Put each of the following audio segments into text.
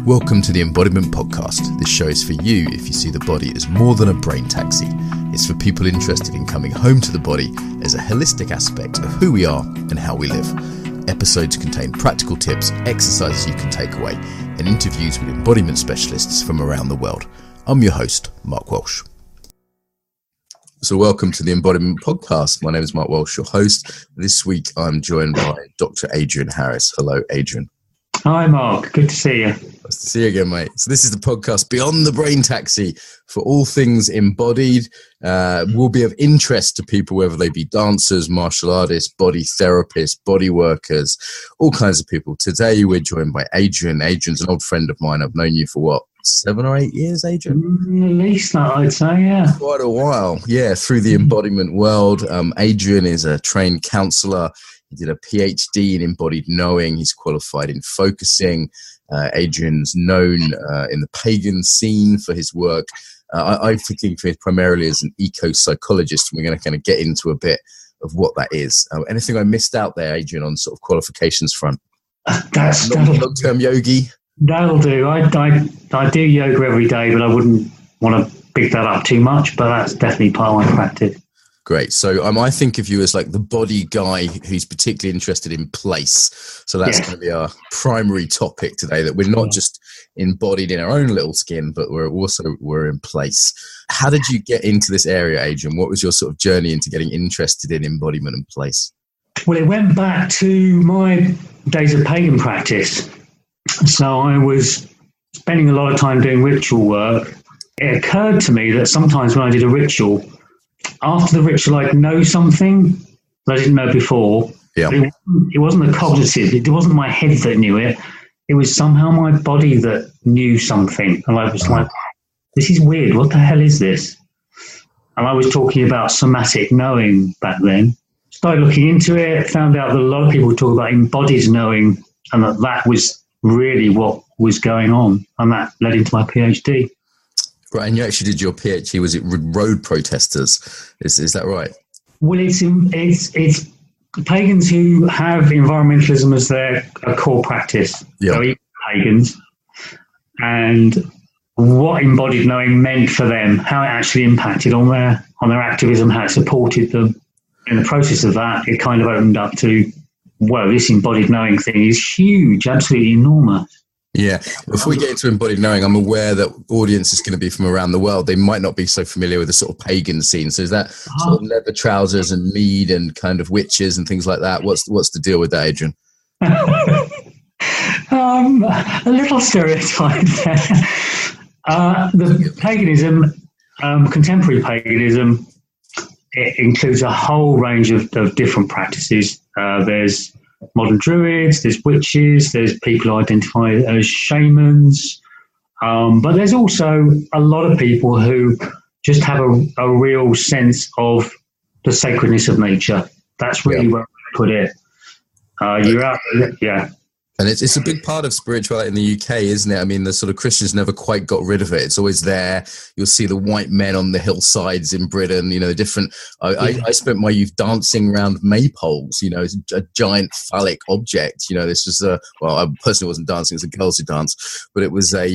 Welcome to the Embodiment Podcast. This show is for you if you see the body as more than a brain taxi. It's for people interested in coming home to the body as a holistic aspect of who we are and how we live. Episodes contain practical tips, exercises you can take away, and interviews with embodiment specialists from around the world. I'm your host, Mark Walsh. So welcome to the Embodiment Podcast. My name is Mark Walsh, your host. This week I'm joined by Dr Adrian Harris. Hello, Adrian. Hi, Mark. Good to see you. Nice to see you again, mate. So this is the podcast Beyond the Brain Taxi for all things embodied. Will be of interest to people, whether they be dancers, martial artists, body therapists, body workers, all kinds of people. Today we're joined by Adrian. Adrian's an old friend of mine. I've known you for what, 7 or 8 years, Adrian? At least that, I'd say, yeah. Quite a while, yeah, through the embodiment world. Adrian is a trained counsellor. He did a PhD in embodied knowing. He's qualified in focusing. Adrian's known in the pagan scene for his work. I think of him primarily as an eco-psychologist. We're going to kind of get into a bit of what that is. Anything I missed out there, Adrian, on sort of qualifications front? That's long-term yogi? That'll do. I do yoga every day, but I wouldn't want to pick that up too much, but that's definitely part of my practice. Great. So I think of you as like the body guy who's particularly interested in place. So that's going to be our primary topic today, that we're not just embodied in our own little skin, but we're in place. How did you get into this area, Adrian? What was your sort of journey into getting interested in embodiment and place? Well, it went back to my days of pagan practice. So I was spending a lot of time doing ritual work. It occurred to me that sometimes when I did a ritual, after the ritual, I'd know something that I didn't know before. Yeah. It wasn't the cognitive. It wasn't my head that knew it. It was somehow my body that knew something. And I was like, this is weird. What the hell is this? And I was talking about somatic knowing back then. Started looking into it, found out that a lot of people talk about embodied knowing, and that was really what was going on. And that led into my PhD. Right, and you actually did your PhD, was it road protesters? Is that right? Well, it's pagans who have environmentalism as their core practice. Yeah. So even pagans. And what embodied knowing meant for them, how it actually impacted on their activism, how it supported them. In the process of that, it kind of opened up to, whoa, this embodied knowing thing is huge, absolutely enormous. Yeah. Before we get into embodied knowing, I'm aware that audience is going to be from around the world. They might not be so familiar with the sort of pagan scene. So is that sort of leather trousers and mead and kind of witches and things like that? What's the deal with that, Adrian? A little stereotype there. The paganism, contemporary paganism, it includes a whole range of different practices. There's modern druids, there's witches, there's people who identify as shamans, but there's also a lot of people who just have a real sense of the sacredness of nature. That's really where I put it. And it's a big part of spirituality in the UK, isn't it? I mean, the sort of Christians never quite got rid of it. It's always there. You'll see the white men on the hillsides in Britain, the different... I spent my youth dancing around maypoles, it's a giant phallic object. This was I personally wasn't dancing, it was the girls who danced, but it was a,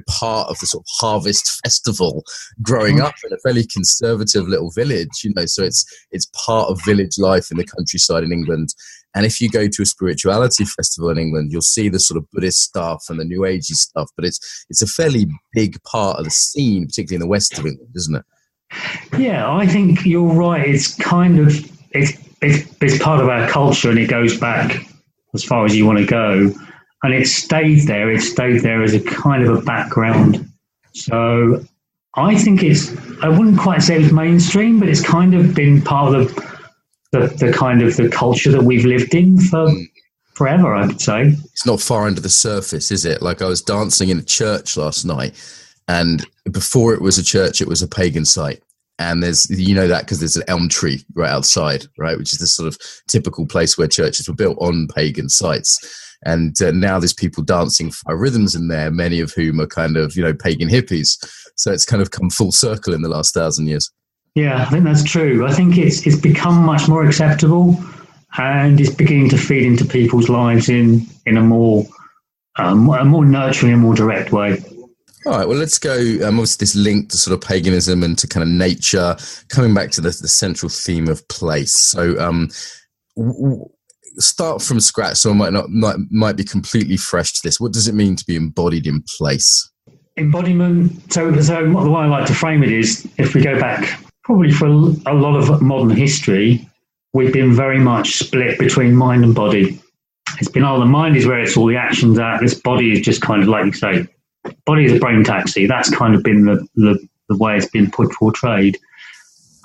part of the sort of harvest festival growing up in a fairly conservative little village, so it's part of village life in the countryside in England. And if you go to a spirituality festival in England, you'll see the sort of Buddhist stuff and the New Agey stuff, but it's a fairly big part of the scene, particularly in the west of England, isn't it? Yeah, I think you're right. It's kind of it's part of our culture, and it goes back as far as you want to go, and it stayed there. It stayed there as a kind of a background. So I think I wouldn't quite say it's mainstream, but it's kind of been part of the kind of the culture that we've lived in for forever, I would say. It's not far under the surface, is it? Like, I was dancing in a church last night, and before it was a church, it was a pagan site. And there's, that because there's an elm tree right outside, right, which is the sort of typical place where churches were built on pagan sites. And now there's people dancing for rhythms in there, many of whom are kind of, pagan hippies. So it's kind of come full circle in the last 1,000 years. Yeah, I think that's true. I think it's become much more acceptable, and it's beginning to feed into people's lives in a more a more nurturing and more direct way. All right, well, let's go. Obviously, this link to sort of paganism and to kind of nature, coming back to the central theme of place. So, start from scratch. So, might be completely fresh to this. What does it mean to be embodied in place? Embodiment. So the way I like to frame it is, if we go back probably for a lot of modern history, we've been very much split between mind and body. It's been, the mind is where it's all the actions at. This body is just kind of, like you say, body is a brain taxi. That's kind of been the way it's been portrayed.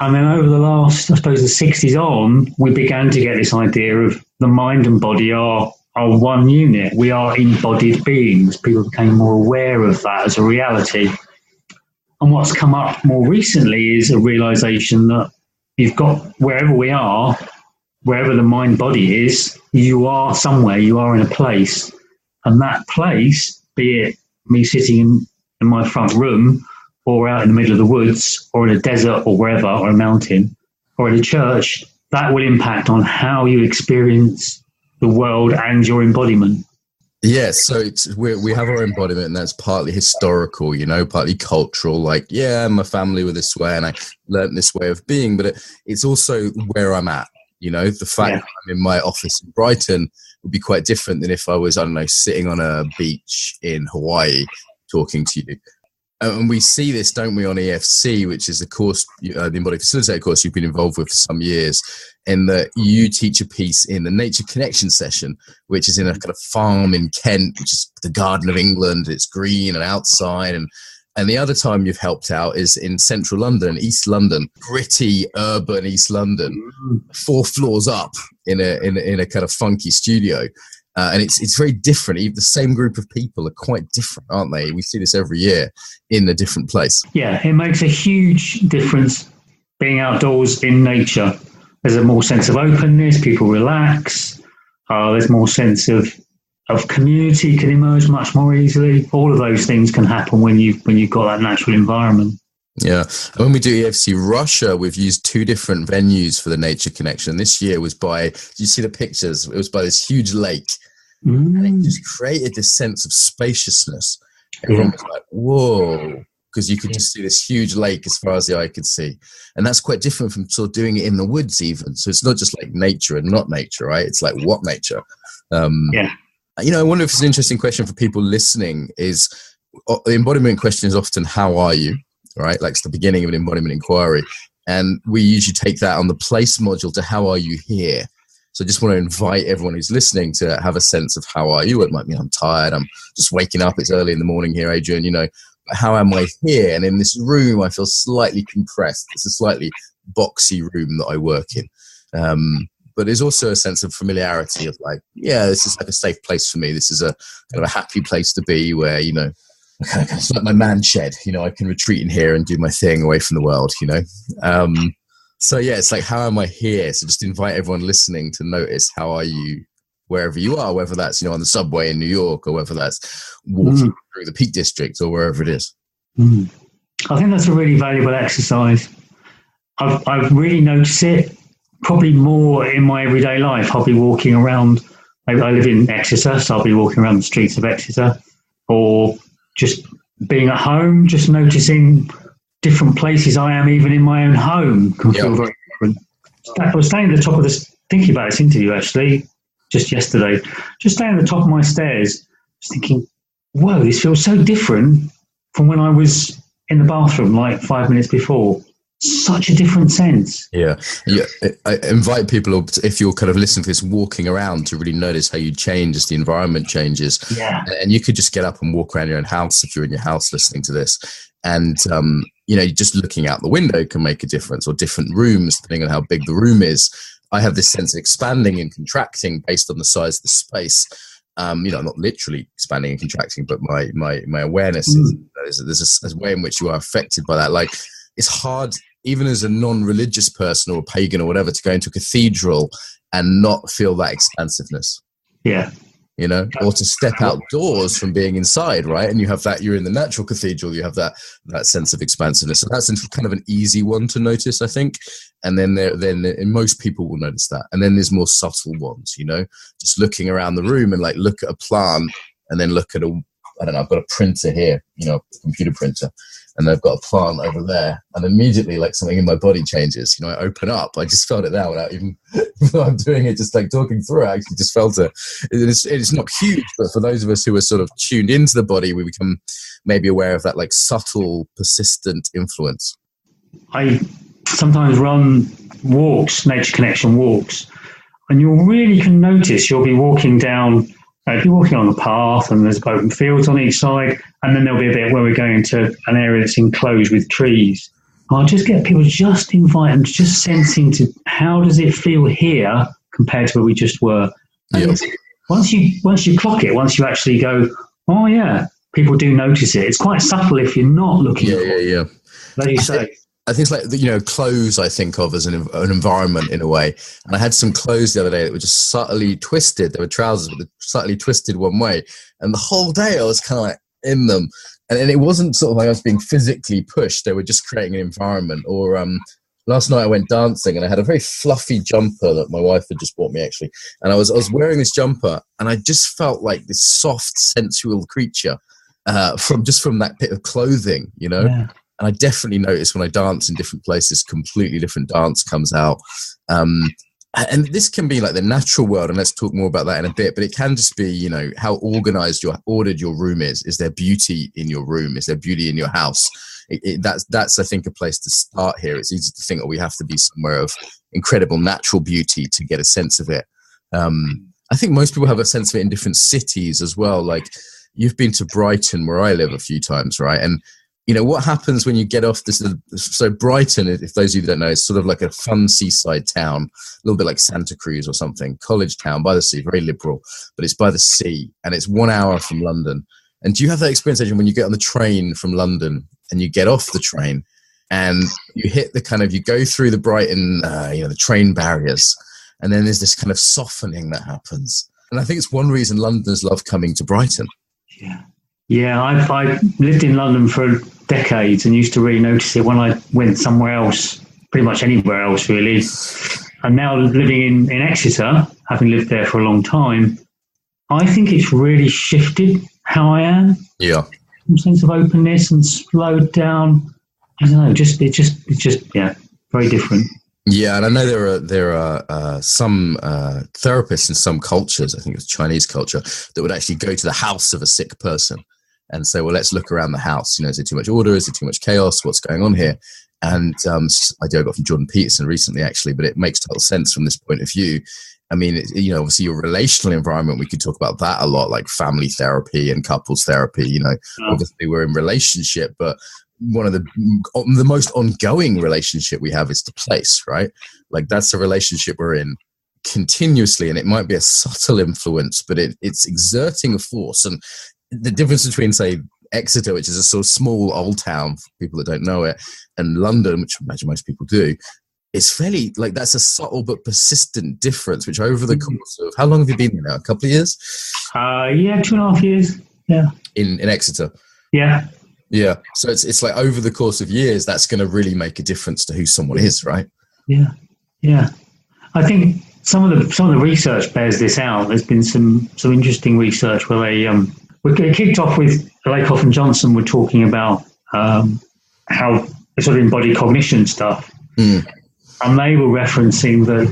And then over the last, I suppose, the 60s on, we began to get this idea of the mind and body are one unit. We are embodied beings. People became more aware of that as a reality. And what's come up more recently is a realization that you've got, wherever we are, wherever the mind body is, you are somewhere, you are in a place. And that place, be it me sitting in my front room or out in the middle of the woods or in a desert or wherever, or a mountain or in a church, that will impact on how you experience the world and your embodiment. Yes, so we have our embodiment, and that's partly historical, partly cultural. Like, my family were this way, and I learned this way of being. But it's also where I'm at. The fact that I'm in my office in Brighton would be quite different than if I was, I don't know, sitting on a beach in Hawaii talking to you. And we see this, don't we, on EFC, which is the course, the Embodied Facilitator course you've been involved with for some years, in that you teach a piece in the Nature Connection session, which is in a kind of farm in Kent, which is the Garden of England. It's green and outside. And the other time you've helped out is in central London, East London, gritty, urban East London, 4 floors up in a kind of funky studio. And it's very different. Even the same group of people are quite different, aren't they? We see this every year in a different place. Yeah, it makes a huge difference being outdoors in nature. There's a more sense of openness, people relax, there's more sense of community can emerge much more easily. All of those things can happen when you've got that natural environment. Yeah. And when we do EFC Russia, we've used 2 different venues for the Nature Connection. This year was did you see the pictures? It was by this huge lake. And it just created this sense of spaciousness. Everyone was like, whoa, because you could just see this huge lake as far as the eye could see. And that's quite different from sort of doing it in the woods even. So it's not just like nature and not nature, right? It's like, what nature? I wonder if it's an interesting question for people listening is, the embodiment question is often, how are you? Right? Like it's the beginning of an embodiment inquiry. And we usually take that on the place module to how are you here? So I just want to invite everyone who's listening to have a sense of how are you? It might mean I'm tired. I'm just waking up. It's early in the morning here, Adrian, how am I here? And in this room, I feel slightly compressed. It's a slightly boxy room that I work in. But there's also a sense of familiarity of like, this is like a safe place for me. This is a kind of a happy place to be where, it's like my man shed, I can retreat in here and do my thing away from the world, So it's like, how am I here? So just invite everyone listening to notice how are you wherever you are, whether that's, on the subway in New York or whether that's walking through the Peak District or wherever it is. I think that's a really valuable exercise. I've really noticed it probably more in my everyday life. I'll be walking around, I live in Exeter, so I'll be walking around the streets of Exeter, or just being at home, just noticing different places I am, even in my own home, can feel very different. I was staying at the top of this, thinking about this interview actually, just yesterday, just staying at the top of my stairs, just thinking, whoa, this feels so different from when I was in the bathroom like 5 minutes before. Such a different sense. Yeah. I invite people, if you're kind of listening to this, walking around, to really notice how you change as the environment changes. Yeah. And you could just get up and walk around your own house if you're in your house listening to this. And, just looking out the window can make a difference, or different rooms, depending on how big the room is. I have this sense of expanding and contracting based on the size of the space. Not literally expanding and contracting, but my awareness is there's a way in which you are affected by that. Like, it's hard, even as a non-religious person or a pagan or whatever, to go into a cathedral and not feel that expansiveness. Yeah. Or to step outdoors from being inside, right? And you have that, you're in the natural cathedral, you have that sense of expansiveness. So that's kind of an easy one to notice, I think. And then most people will notice that. And then there's more subtle ones, just looking around the room and like look at a plant and then look at I don't know, I've got a printer here, a computer printer, and I've got a plant over there, and immediately like something in my body changes. I open up. I just felt it now without even though I'm doing it, just like talking through it. I actually just felt it. It's not huge, but for those of us who are sort of tuned into the body, we become maybe aware of that like subtle, persistent influence. I sometimes run walks, nature connection walks, and you really can notice you'll be walking down. If you're walking on the path and there's open fields on each side, and then there'll be a bit where we're going into an area that's enclosed with trees. I'll just get people just inviting, just sensing to how does it feel here compared to where we just were. And once you clock it, once you actually go, oh yeah, people do notice it. It's quite subtle if you're not looking for it. As you say. I think it's like, clothes I think of as an environment in a way. And I had some clothes the other day that were just subtly twisted. They were trousers, but they're subtly twisted one way. And the whole day I was kind of like in them. And it wasn't sort of like I was being physically pushed. They were just creating an environment. Or last night I went dancing and I had a very fluffy jumper that my wife had just bought me actually. And I was wearing this jumper and I just felt like this soft, sensual creature from that bit of clothing, Yeah. And I definitely notice when I dance in different places, completely different dance comes out. And this can be like the natural world, and let's talk more about that in a bit, but it can just be, how ordered your room is. Is there beauty in your room? Is there beauty in your house? That's I think, a place to start here. It's easy to think that we have to be somewhere of incredible natural beauty to get a sense of it. I think most people have a sense of it in different cities as well. Like, you've been to Brighton, where I live, a few times, right? And what happens when you get off this? So Brighton, if those of you that don't know, is sort of like a fun seaside town, a little bit like Santa Cruz or something, college town by the sea, very liberal, but it's by the sea and it's 1 hour from London. And do you have that experience, Adrian, when you get on the train from London and you get off the train and you hit you go through the Brighton, the train barriers, and then there's this kind of softening that happens. And I think it's one reason Londoners love coming to Brighton. Yeah, I lived in London for decades and used to really notice it when I went somewhere else, pretty much anywhere else really. And now living in Exeter, having lived there for a long time, I think it's really shifted how I am. Yeah. Some sense of openness and slowed down. I don't know, it's just very different. Yeah, and I know there are some therapists in some cultures, I think it's Chinese culture, that would actually go to the house of a sick person and say, well, let's look around the house. Is there too much order? Is there too much chaos? What's going on here? And I got from Jordan Peterson recently, actually, but it makes total sense from this point of view. I mean, obviously your relational environment, we could talk about that a lot, like family therapy and couples therapy. Obviously we're in relationship, but one of the most ongoing relationship we have is the place, right? Like, that's a relationship we're in continuously, and it might be a subtle influence, but it's exerting a force. And the difference between, say, Exeter, which is a sort of small old town for people that don't know it, and London, which I imagine most people do, is fairly, like, that's a subtle but persistent difference, which over the course of, how long have you been there now? A couple of years? 2.5 years. Yeah. In Exeter. Yeah. Yeah. So it's like over the course of years, that's going to really make a difference to who someone is, right? Yeah. Yeah. I think some of the research bears this out. There's been some interesting research where they kicked off with Lakoff and Johnson were talking about how sort of embodied cognition stuff. Mm. And they were referencing that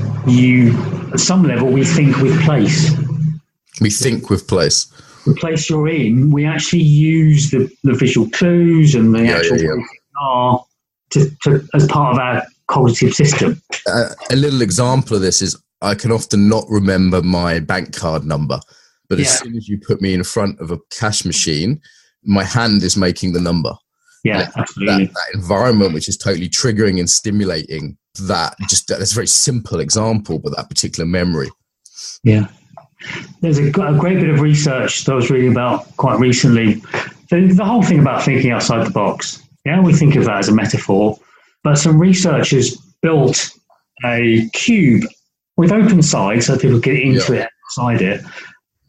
at some level, we think with place. We think with place. The place you're in, we actually use the visual clues and the actual are to as part of our cognitive system. A little example of this is I can often not remember my bank card number, but as soon as you put me in front of a cash machine, my hand is making the number. Yeah, absolutely. That environment, which is totally triggering and stimulating that's a very simple example, but that particular memory. Yeah. There's a great bit of research that I was reading about quite recently. The whole thing about thinking outside the box. Yeah, we think of that as a metaphor, but some researchers built a cube with open sides so people get into it, outside it,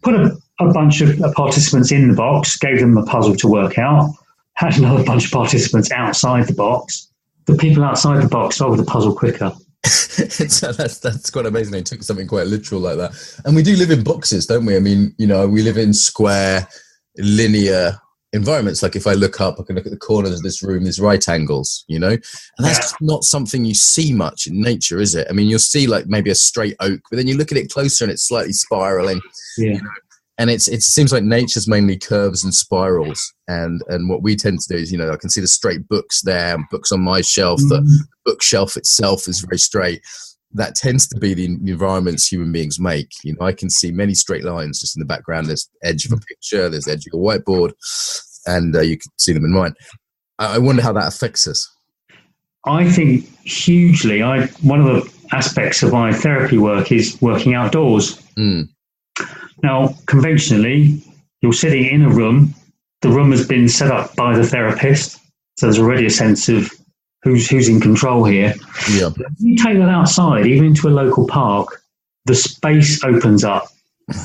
put a bunch of participants in the box, gave them a puzzle to work out, had another bunch of participants outside the box. The people outside the box solved the puzzle quicker. That's quite amazing. They took something quite literal like that. And we do live in boxes, don't we? I mean, we live in square, linear environments. Like if I look up, I can look at the corners of this room, there's right angles, and that's just not something you see much in nature, is it? I mean, you'll see like maybe a straight oak, but then you look at it closer and it's slightly spiraling. Yeah. And it seems like nature's mainly curves and spirals. And what we tend to do is, I can see the straight books there, books on my shelf. The bookshelf itself is very straight. That tends to be the environments human beings make. I can see many straight lines just in the background. There's the edge of a picture, there's the edge of a whiteboard, and you can see them in mine. I wonder how that affects us. I think hugely. One of the aspects of my therapy work is working outdoors. Now, conventionally, you're sitting in a room. The room has been set up by the therapist, so there's already a sense of who's in control here. Yeah. But if you take that outside, even into a local park, the space opens up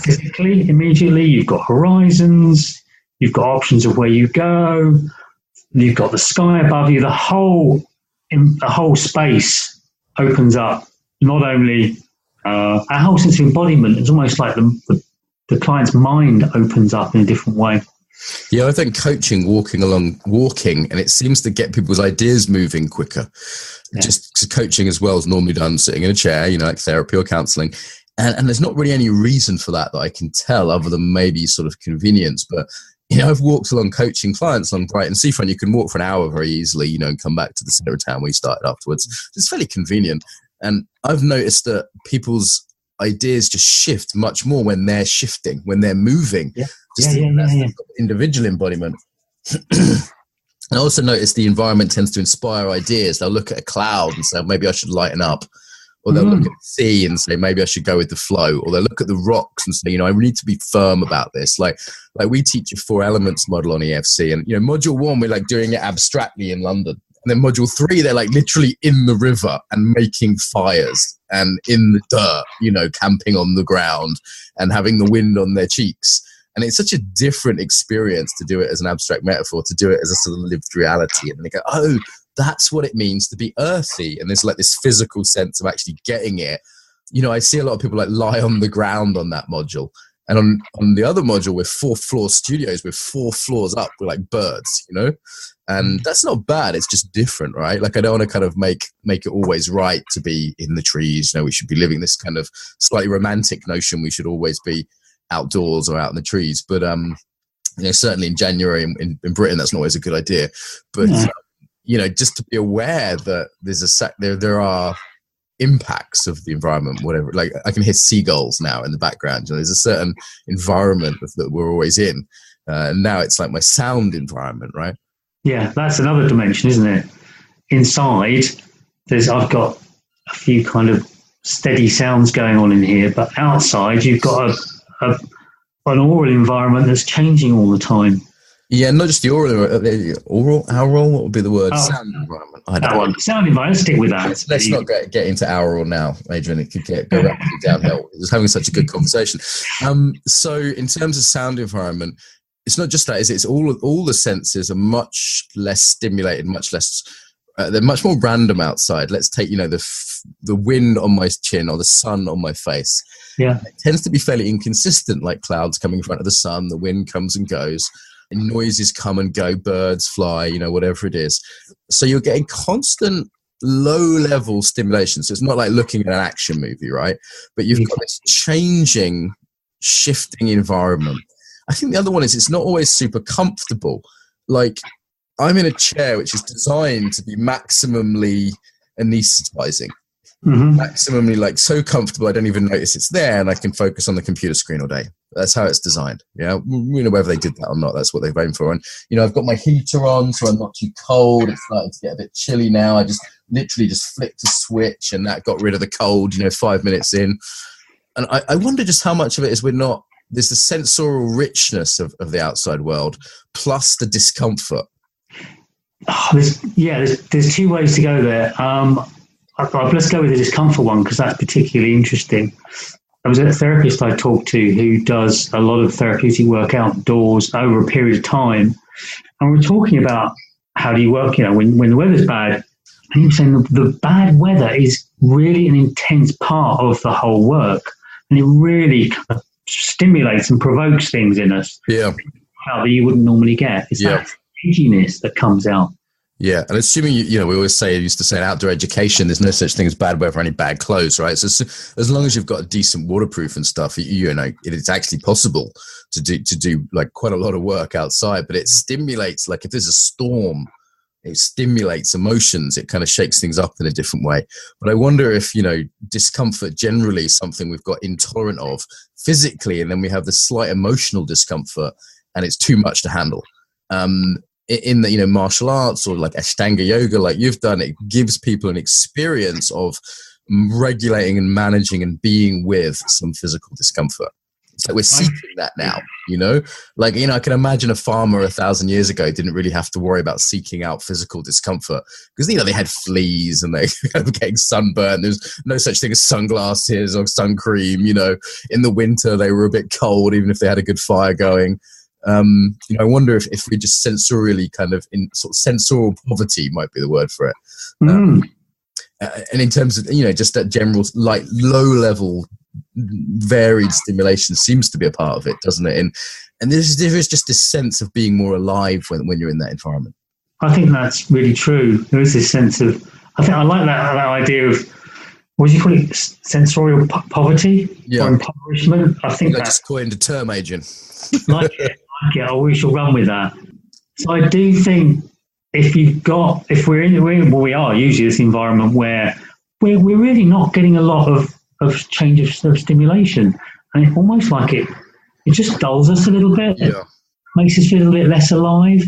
physically, immediately. You've got horizons, you've got options of where you go, you've got the sky above you. The whole space opens up. Not only our whole sense of embodiment, it's almost like the client's mind opens up in a different way. Yeah, I think walking, and it seems to get people's ideas moving quicker. Yeah. Just coaching as well is normally done sitting in a chair, like therapy or counselling. And there's not really any reason for that I can tell, other than maybe sort of convenience. But, I've walked along coaching clients along Brighton Seafront. You can walk for an hour very easily, and come back to the centre of town where you started afterwards. It's fairly convenient. And I've noticed that people's ideas just shift much more when they're shifting, when they're moving. Yeah. Individual embodiment. I also noticed the environment tends to inspire ideas. They'll look at a cloud and say, maybe I should lighten up. Or they'll look at the sea and say, maybe I should go with the flow. Or they'll look at the rocks and say, I need to be firm about this. Like we teach a 4 elements model on EFC. And, module 1, we're like doing it abstractly in London. And then module 3, they're like literally in the river and making fires and in the dirt, camping on the ground and having the wind on their cheeks. And it's such a different experience to do it as an abstract metaphor, to do it as a sort of lived reality. And they go, oh, that's what it means to be earthy. And there's like this physical sense of actually getting it. I see a lot of people like lie on the ground on that module. And on the other module, we're 4th floor studios, we're 4 floors up, we're like birds, And that's not bad. It's just different, right? Like I don't want to kind of make it always right to be in the trees. We should be living this kind of slightly romantic notion. We should always be outdoors or out in the trees. But, certainly in January in Britain, that's not always a good idea. But, just to be aware that there are impacts of the environment, whatever. Like I can hear seagulls now in the background. There's a certain environment that we're always in. And now it's like my sound environment, right? Yeah, that's another dimension, isn't it? Inside, I've got a few kind of steady sounds going on in here, but outside you've got an aural environment that's changing all the time. Yeah, not just the aural, what would be the word? Sound environment. Sound environment, stick with that. Let's not get into aural now, Adrian. It could go rapidly downhill. It was having such a good conversation. So in terms of sound environment, it's not just that, is it? It's all the senses are much less stimulated, much less, they're much more random outside. Let's take, the wind on my chin or the sun on my face. Yeah. It tends to be fairly inconsistent, like clouds coming in front of the sun, the wind comes and goes. And noises come and go, birds fly, whatever it is. So you're getting constant low-level stimulation. So it's not like looking at an action movie, right? But you've got this changing, shifting environment. I think the other one is it's not always super comfortable. Like I'm in a chair which is designed to be maximally anesthetizing. Maximally like so comfortable I don't even notice it's there and I can focus on the computer screen all day. That's how it's designed. Whether they did that or not, that's what they've aimed for. And I've got my heater on so I'm not too cold. It's starting to get a bit chilly now. I just literally flicked a switch and that got rid of the cold 5 minutes in. And I wonder just how much of it is there's the sensorial richness of the outside world plus the discomfort. There's 2 ways to go there. Let's go with the discomfort one because that's particularly interesting. There was a therapist I talked to who does a lot of therapeutic work outdoors over a period of time. And we're talking about how do you work, when the weather's bad. And he was saying the bad weather is really an intense part of the whole work, and it really kind of stimulates and provokes things in us. Yeah, that you wouldn't normally get. It's that edginess that comes out. Yeah, and assuming we always used to say in outdoor education, there's no such thing as bad weather or any bad clothes, right? So as long as you've got a decent waterproof and stuff, it's actually possible to do like quite a lot of work outside. But it stimulates, like if there's a storm, it stimulates emotions. It kind of shakes things up in a different way. But I wonder if discomfort generally is something we've got intolerant of physically, and then we have this slight emotional discomfort, and it's too much to handle. In the martial arts or like Ashtanga yoga, like you've done, it gives people an experience of regulating and managing and being with some physical discomfort. It's like we're seeking that now, I can imagine a farmer 1,000 years ago didn't really have to worry about seeking out physical discomfort because they had fleas and they were getting sunburned. There's no such thing as sunglasses or sun cream. In the winter they were a bit cold even if they had a good fire going. I wonder if we just sensorially kind of in sort of sensorial poverty might be the word for it. And in terms of, just that general, like low level, varied stimulation seems to be a part of it, doesn't it? And there is just this sense of being more alive when you're in that environment. I think that's really true. There is this sense of, I like that idea of, what do you call it? Sensorial poverty or impoverishment. I think I just coined a term, Adrian. Like it. We shall run with that. So I do think if we are usually this environment where we're really not getting a lot of change of stimulation, and it's almost like it just dulls us a little bit. Yeah. Makes us feel a bit less alive.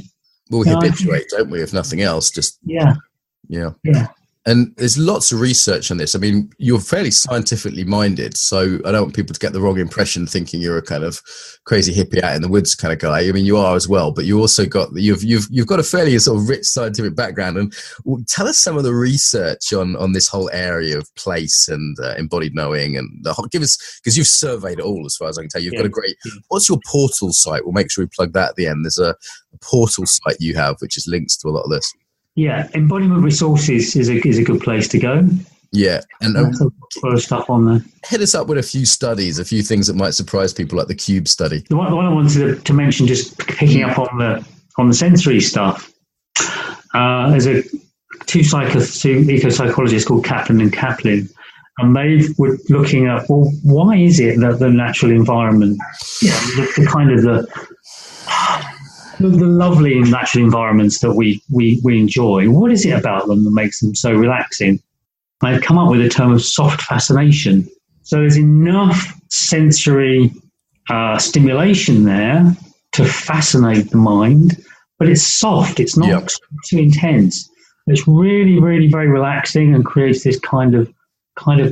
Well, we habituate, don't we? If nothing else, just yeah. And there's lots of research on this. I mean, you're fairly scientifically minded, so I don't want people to get the wrong impression thinking you're a kind of crazy hippie out in the woods kind of guy. I mean, you are as well, but you also you've got a fairly sort of rich scientific background. And tell us some of the research on this whole area of place and embodied knowing, and give us, because you've surveyed it all as far as I can tell. You've got a great. What's your portal site? We'll make sure we plug that at the end. There's a portal site you have which is links to a lot of this. Yeah, Embodiment Resources is a good place to go. Yeah, and of stuff on there. Hit us up with a few studies, a few things that might surprise people, like the Cube study. The one I wanted to mention, just picking up on the sensory stuff. There's two eco-psychologists called Kaplan and Kaplan, and they were looking at, well, why is it that the natural environment, the kind of the lovely natural environments that we enjoy, what is it about them that makes them so relaxing? I've come up with a term of soft fascination. So there's enough sensory stimulation there to fascinate the mind, but it's soft. It's not too intense. It's really, really very relaxing and creates this kind of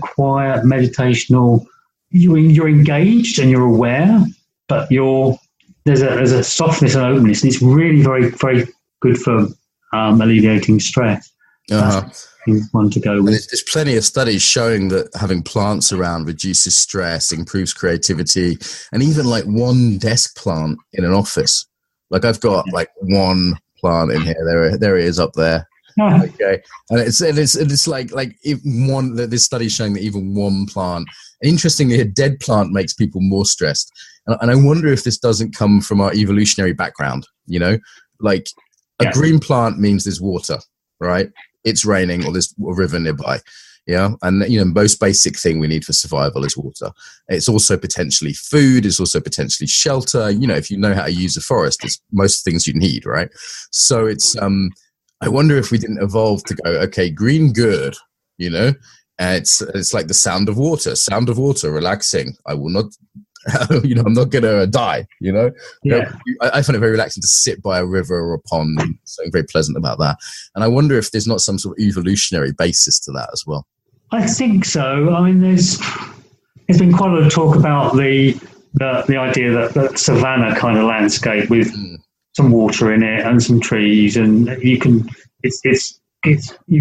quiet, meditational. You're engaged and you're aware, but there's a softness and openness, and it's really very, very good for alleviating stress. That's one to go with. There's plenty of studies showing that having plants around reduces stress, improves creativity, and even like one desk plant in an office. Like I've got like one plant in here. There it is up there. Okay, and it's like even one. This study showing that even one plant. Interestingly, a dead plant makes people more stressed. And I wonder if this doesn't come from our evolutionary background, like a green plant means there's water, right? It's raining or there's a river nearby. Yeah. And, most basic thing we need for survival is water. It's also potentially food. It's also potentially shelter. If you know how to use a forest, it's most things you need, right? So it's, I wonder if we didn't evolve to go, okay, green, good, and it's like the sound of water, relaxing. I will not, I'm not going to die, I find it very relaxing to sit by a river or a pond, and something very pleasant about that. And I wonder if there's not some sort of evolutionary basis to that as well. I think so. I mean, there's been quite a lot of talk about the idea that savanna kind of landscape with some water in it and some trees, and you've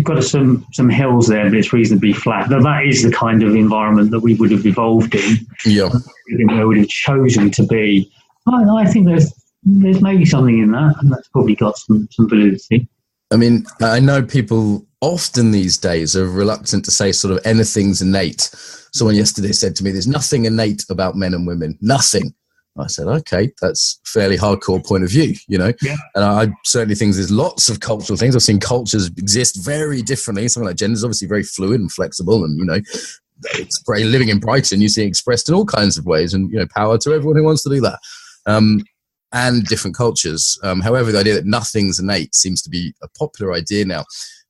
got some hills there, but it's reasonably flat. That is the kind of environment that we would have evolved in. Yeah, we would have chosen to be. I think there's maybe something in that, and that's probably got some validity. I mean, I know people often these days are reluctant to say sort of anything's innate. Someone yesterday said to me, there's nothing innate about men and women, nothing. I said, okay, that's a fairly hardcore point of view, you know. Yeah. And I certainly think there's lots of cultural things. I've seen cultures exist very differently. Something like gender is obviously very fluid and flexible, and, you know, it's great. Living in Brighton, you see it expressed in all kinds of ways, and, you know, power to everyone who wants to do that. And different cultures. However, the idea that nothing's innate seems to be a popular idea now.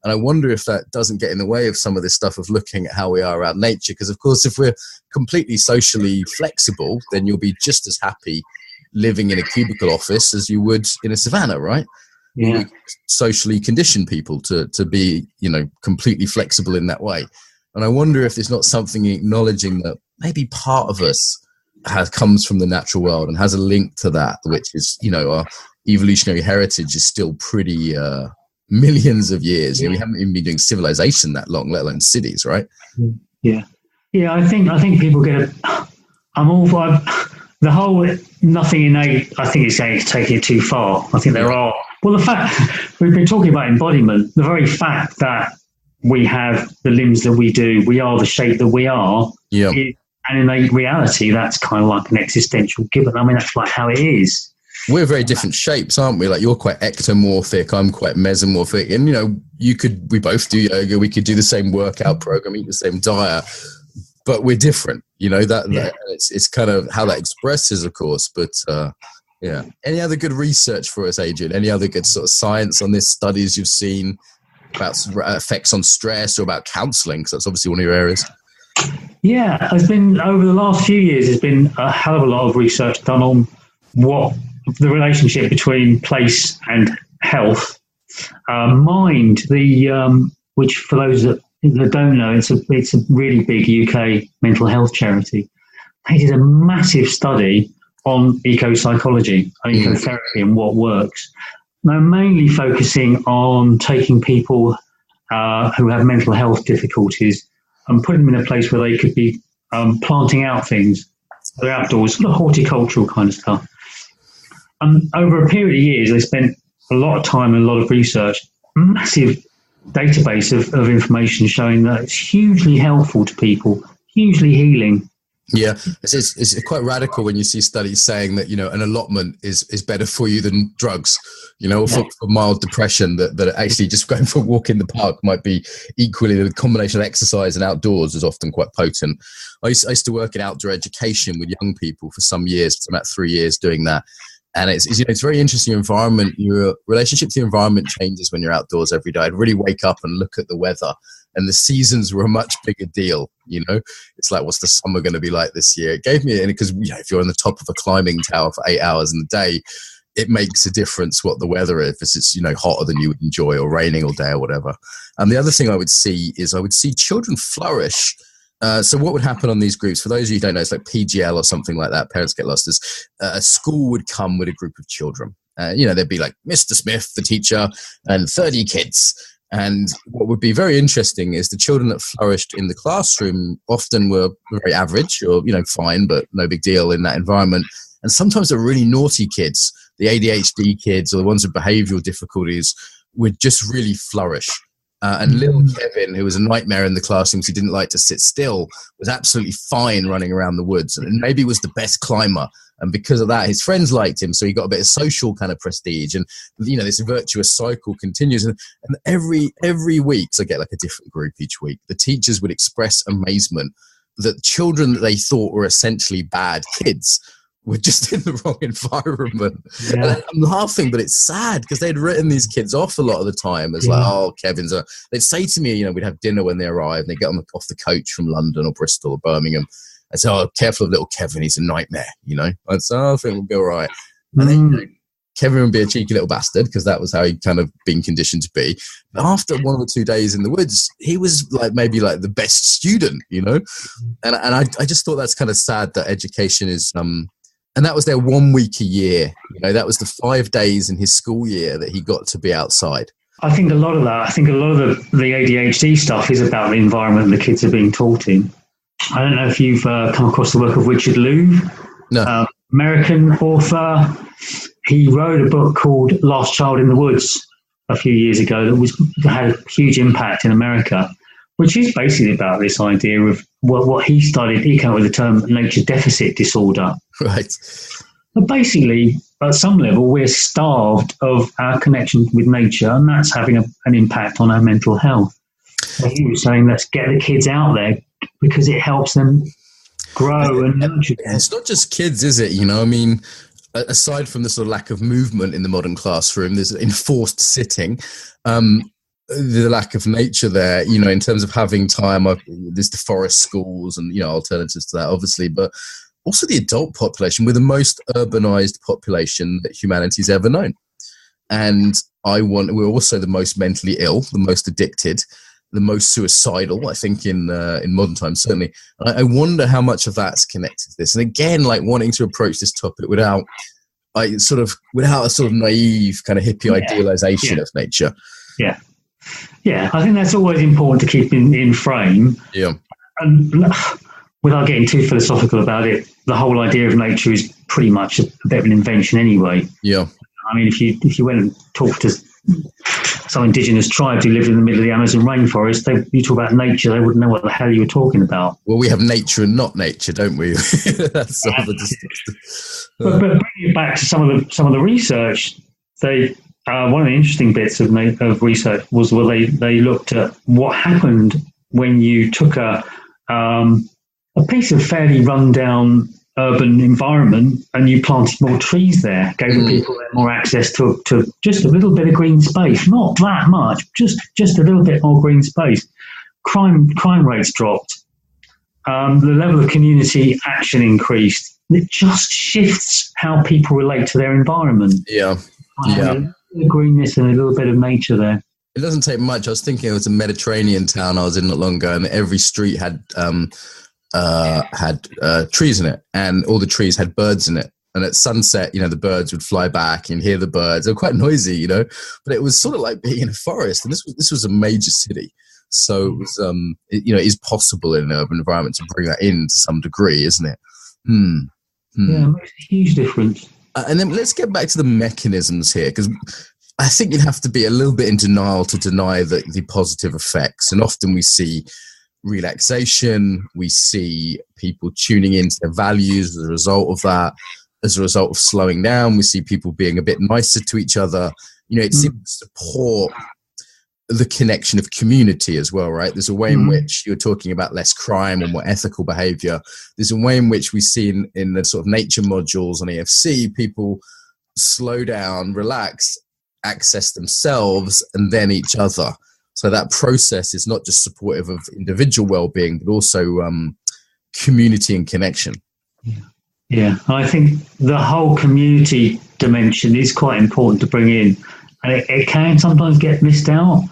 And I wonder if that doesn't get in the way of some of this stuff of looking at how we are around nature. Because, of course, if we're completely socially flexible, then you'll be just as happy living in a cubicle office as you would in a savannah, right? Yeah. We socially condition people to be, you know, completely flexible in that way. And I wonder if there's not something acknowledging that maybe part of us comes from the natural world and has a link to that, which is, you know, our evolutionary heritage is still pretty millions of years. You know, we haven't even been doing civilization that long, let alone cities, right? Yeah. I think people get I'm all for the whole nothing innate. I think it's taking it too far. I think there are. Well, the fact we've been talking about embodiment, the very fact that we have the limbs that we do, we are the shape that we are. Yeah. And in reality, that's kind of like an existential given. I mean, that's like how it is. We're very different shapes, aren't we? Like, you're quite ectomorphic, I'm quite mesomorphic. And, you know, we both do yoga, we could do the same workout program, eat the same diet, but we're different, you know, that it's kind of how that expresses, of course. But, yeah. Any other good research for us, Adrian? Any other good sort of science on this, studies you've seen about effects on stress or about counselling? Because that's obviously one of your areas. Yeah, there's been, over the last few years, there's been a hell of a lot of research done on what the relationship between place and health. Mind, which for those that don't know, it's a really big UK mental health charity. They did a massive study on eco-psychology and ecotherapy and what works. They're mainly focusing on taking people who have mental health difficulties and putting them in a place where they could be planting out things. They're outdoors, sort of horticultural kind of stuff. Over a period of years, they spent a lot of time and a lot of research, massive database of information showing that it's hugely helpful to people, hugely healing. Yeah, it's quite radical when you see studies saying that, you know, an allotment is better for you than drugs, you know, for mild depression, that actually just going for a walk in the park might be equally, the combination of exercise and outdoors is often quite potent. I used to work in outdoor education with young people for some years, about 3 years doing that. And it's very interesting environment. Your relationship to the environment changes when you're outdoors every day. I'd really wake up and look at the weather, and the seasons were a much bigger deal. You know, it's like, what's the summer going to be like this year? It gave me, because, you know, if you're on the top of a climbing tower for 8 hours in the day, it makes a difference what the weather is. If it's, you know, hotter than you would enjoy, or raining all day or whatever. And the other thing I would see children flourish. So what would happen on these groups, for those of you who don't know, it's like PGL or something like that, Parents Get Lost, is a school would come with a group of children. You know, there'd be like Mr. Smith, the teacher, and 30 kids. And what would be very interesting is the children that flourished in the classroom often were very average, or, you know, fine, but no big deal in that environment. And sometimes the really naughty kids, the ADHD kids, or the ones with behavioral difficulties, would just really flourish. And little Kevin, who was a nightmare in the classroom because he didn't like to sit still, was absolutely fine running around the woods, and maybe was the best climber. And because of that, his friends liked him, so he got a bit of social kind of prestige. And, you know, this virtuous cycle continues. And every week, so I get like a different group each week, the teachers would express amazement that children that they thought were essentially bad kids were just in the wrong environment. Yeah. And I'm laughing, but it's sad because they'd written these kids off a lot of the time as like, oh, Kevin's they'd say to me, you know, we'd have dinner when they arrive, and they get off the coach from London or Bristol or Birmingham. I'd say, oh, careful of little Kevin, he's a nightmare, you know. I'd say, oh, I think we'll be all right. And then, you know, Kevin would be a cheeky little bastard because that was how he'd kind of been conditioned to be. But after 1 or 2 days in the woods, he was like maybe like the best student, you know. And I just thought that's kind of sad that education is and that was their 1 week a year. You know, that was the 5 days in his school year that he got to be outside. I think a lot of the ADHD stuff is about the environment the kids are being taught in. I don't know if you've come across the work of Richard Louv, American author. He wrote a book called Last Child in the Woods, a few years ago that had a huge impact in America, which is basically about this idea of what he studied. He came up with the term nature deficit disorder. Right. But basically, at some level, we're starved of our connection with nature, and that's having an impact on our mental health. So he was saying, let's get the kids out there because it helps them grow and nurture. It's not just kids, is it? I mean, aside from the sort of lack of movement in the modern classroom, there's enforced sitting, the lack of nature there, in terms of having time. There's the forest schools and, alternatives to that, obviously, but also the adult population. We're the most urbanized population that humanity's ever known. And we're also the most mentally ill, the most addicted, the most suicidal, I think, in modern times, certainly. I wonder how much of that's connected to this. And again, like wanting to approach this topic without a sort of naive kind of hippie idealization of nature. Yeah. Yeah, I think that's always important to keep in frame. Yeah. And without getting too philosophical about it, the whole idea of nature is pretty much a bit of an invention anyway. Yeah. I mean, if you went and talked to some indigenous tribe who lived in the middle of the Amazon rainforest, you talk about nature, they wouldn't know what the hell you were talking about. Well, we have nature and not nature, don't we? That's sort of but bringing it back to some of the research, one of the interesting bits of research was where they looked at what happened when you took a piece of fairly rundown urban environment and you planted more trees there, gave the people more access to just a little bit of green space, not that much, just a little bit more green space. Crime rates dropped. The level of community action increased. It just shifts how people relate to their environment. Yeah. Greenness and a little bit of nature there. It doesn't take much. I was thinking it was a Mediterranean town I was in not long ago, and every street had trees in it, and all the trees had birds in it. And at sunset, the birds would fly back and hear the birds. They were quite noisy, but it was sort of like being in a forest. And this was a major city, so it was it is possible in an urban environment to bring that in to some degree, isn't it? Yeah, it makes a huge difference. And then let's get back to the mechanisms here, because I think you'd have to be a little bit in denial to deny the positive effects. And often we see relaxation, we see people tuning into their values as a result of that, as a result of slowing down. We see people being a bit nicer to each other. It seems to support the connection of community as well, right? There's a way in which you're talking about less crime and more ethical behavior. There's a way in which we see in the sort of nature modules on EFC, people slow down, relax, access themselves and then each other. So that process is not just supportive of individual well-being, but also community and connection. Yeah, I think the whole community dimension is quite important to bring in. And it can sometimes get missed out.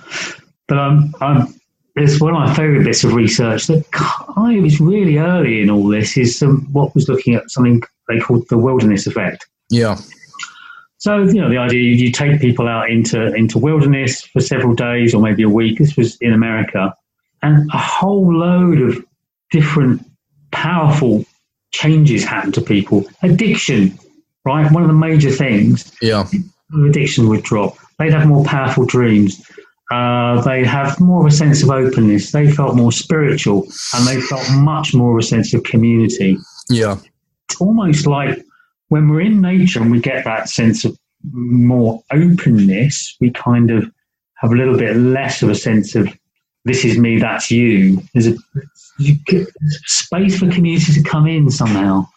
But it's one of my favourite bits of research that I was really early in all this is what was looking at something they called the wilderness effect. Yeah. So, the idea you take people out into wilderness for several days or maybe a week. This was in America. And a whole load of different powerful changes happen to people. Addiction, right? One of the major things. Yeah. Addiction would drop. They'd have more powerful dreams. They'd have more of a sense of openness. They felt more spiritual, and they felt much more of a sense of community. Yeah. It's almost like when we're in nature and we get that sense of more openness, we kind of have a little bit less of a sense of this is me, that's you. There's space for community to come in somehow.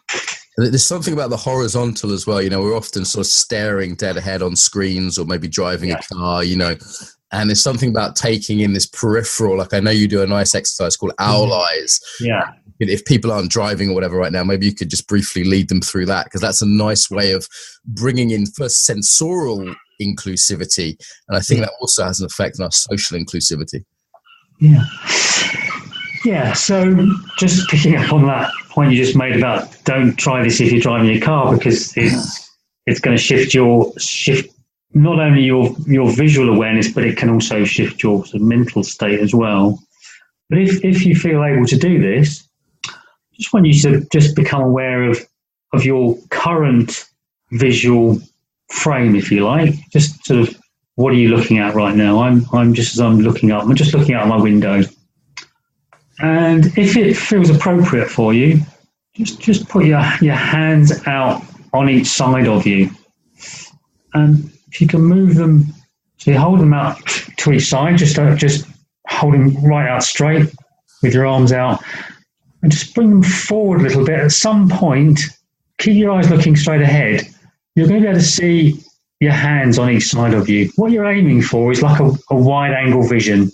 There's something about the horizontal as well. We're often sort of staring dead ahead on screens or maybe driving a car, and there's something about taking in this peripheral. Like I know you do a nice exercise called owl eyes. Yeah. If people aren't driving or whatever right now, maybe you could just briefly lead them through that, because that's a nice way of bringing in first sensorial inclusivity. And I think that also has an effect on our social inclusivity. Yeah. Yeah, so just picking up on that point you just made about don't try this if you're driving your car, because it's going to shift not only your visual awareness, but it can also shift your sort of mental state as well. But if you feel able to do this, I just want you to just become aware of your current visual frame, if you like. Just sort of what are you looking at right now? I'm just looking out my window. And if it feels appropriate for you, just put your hands out on each side of you. And if you can move them, so you hold them out to each side, just hold them right out straight with your arms out, and just bring them forward a little bit. At some point, keep your eyes looking straight ahead. You're going to be able to see your hands on each side of you. What you're aiming for is like a wide angle vision.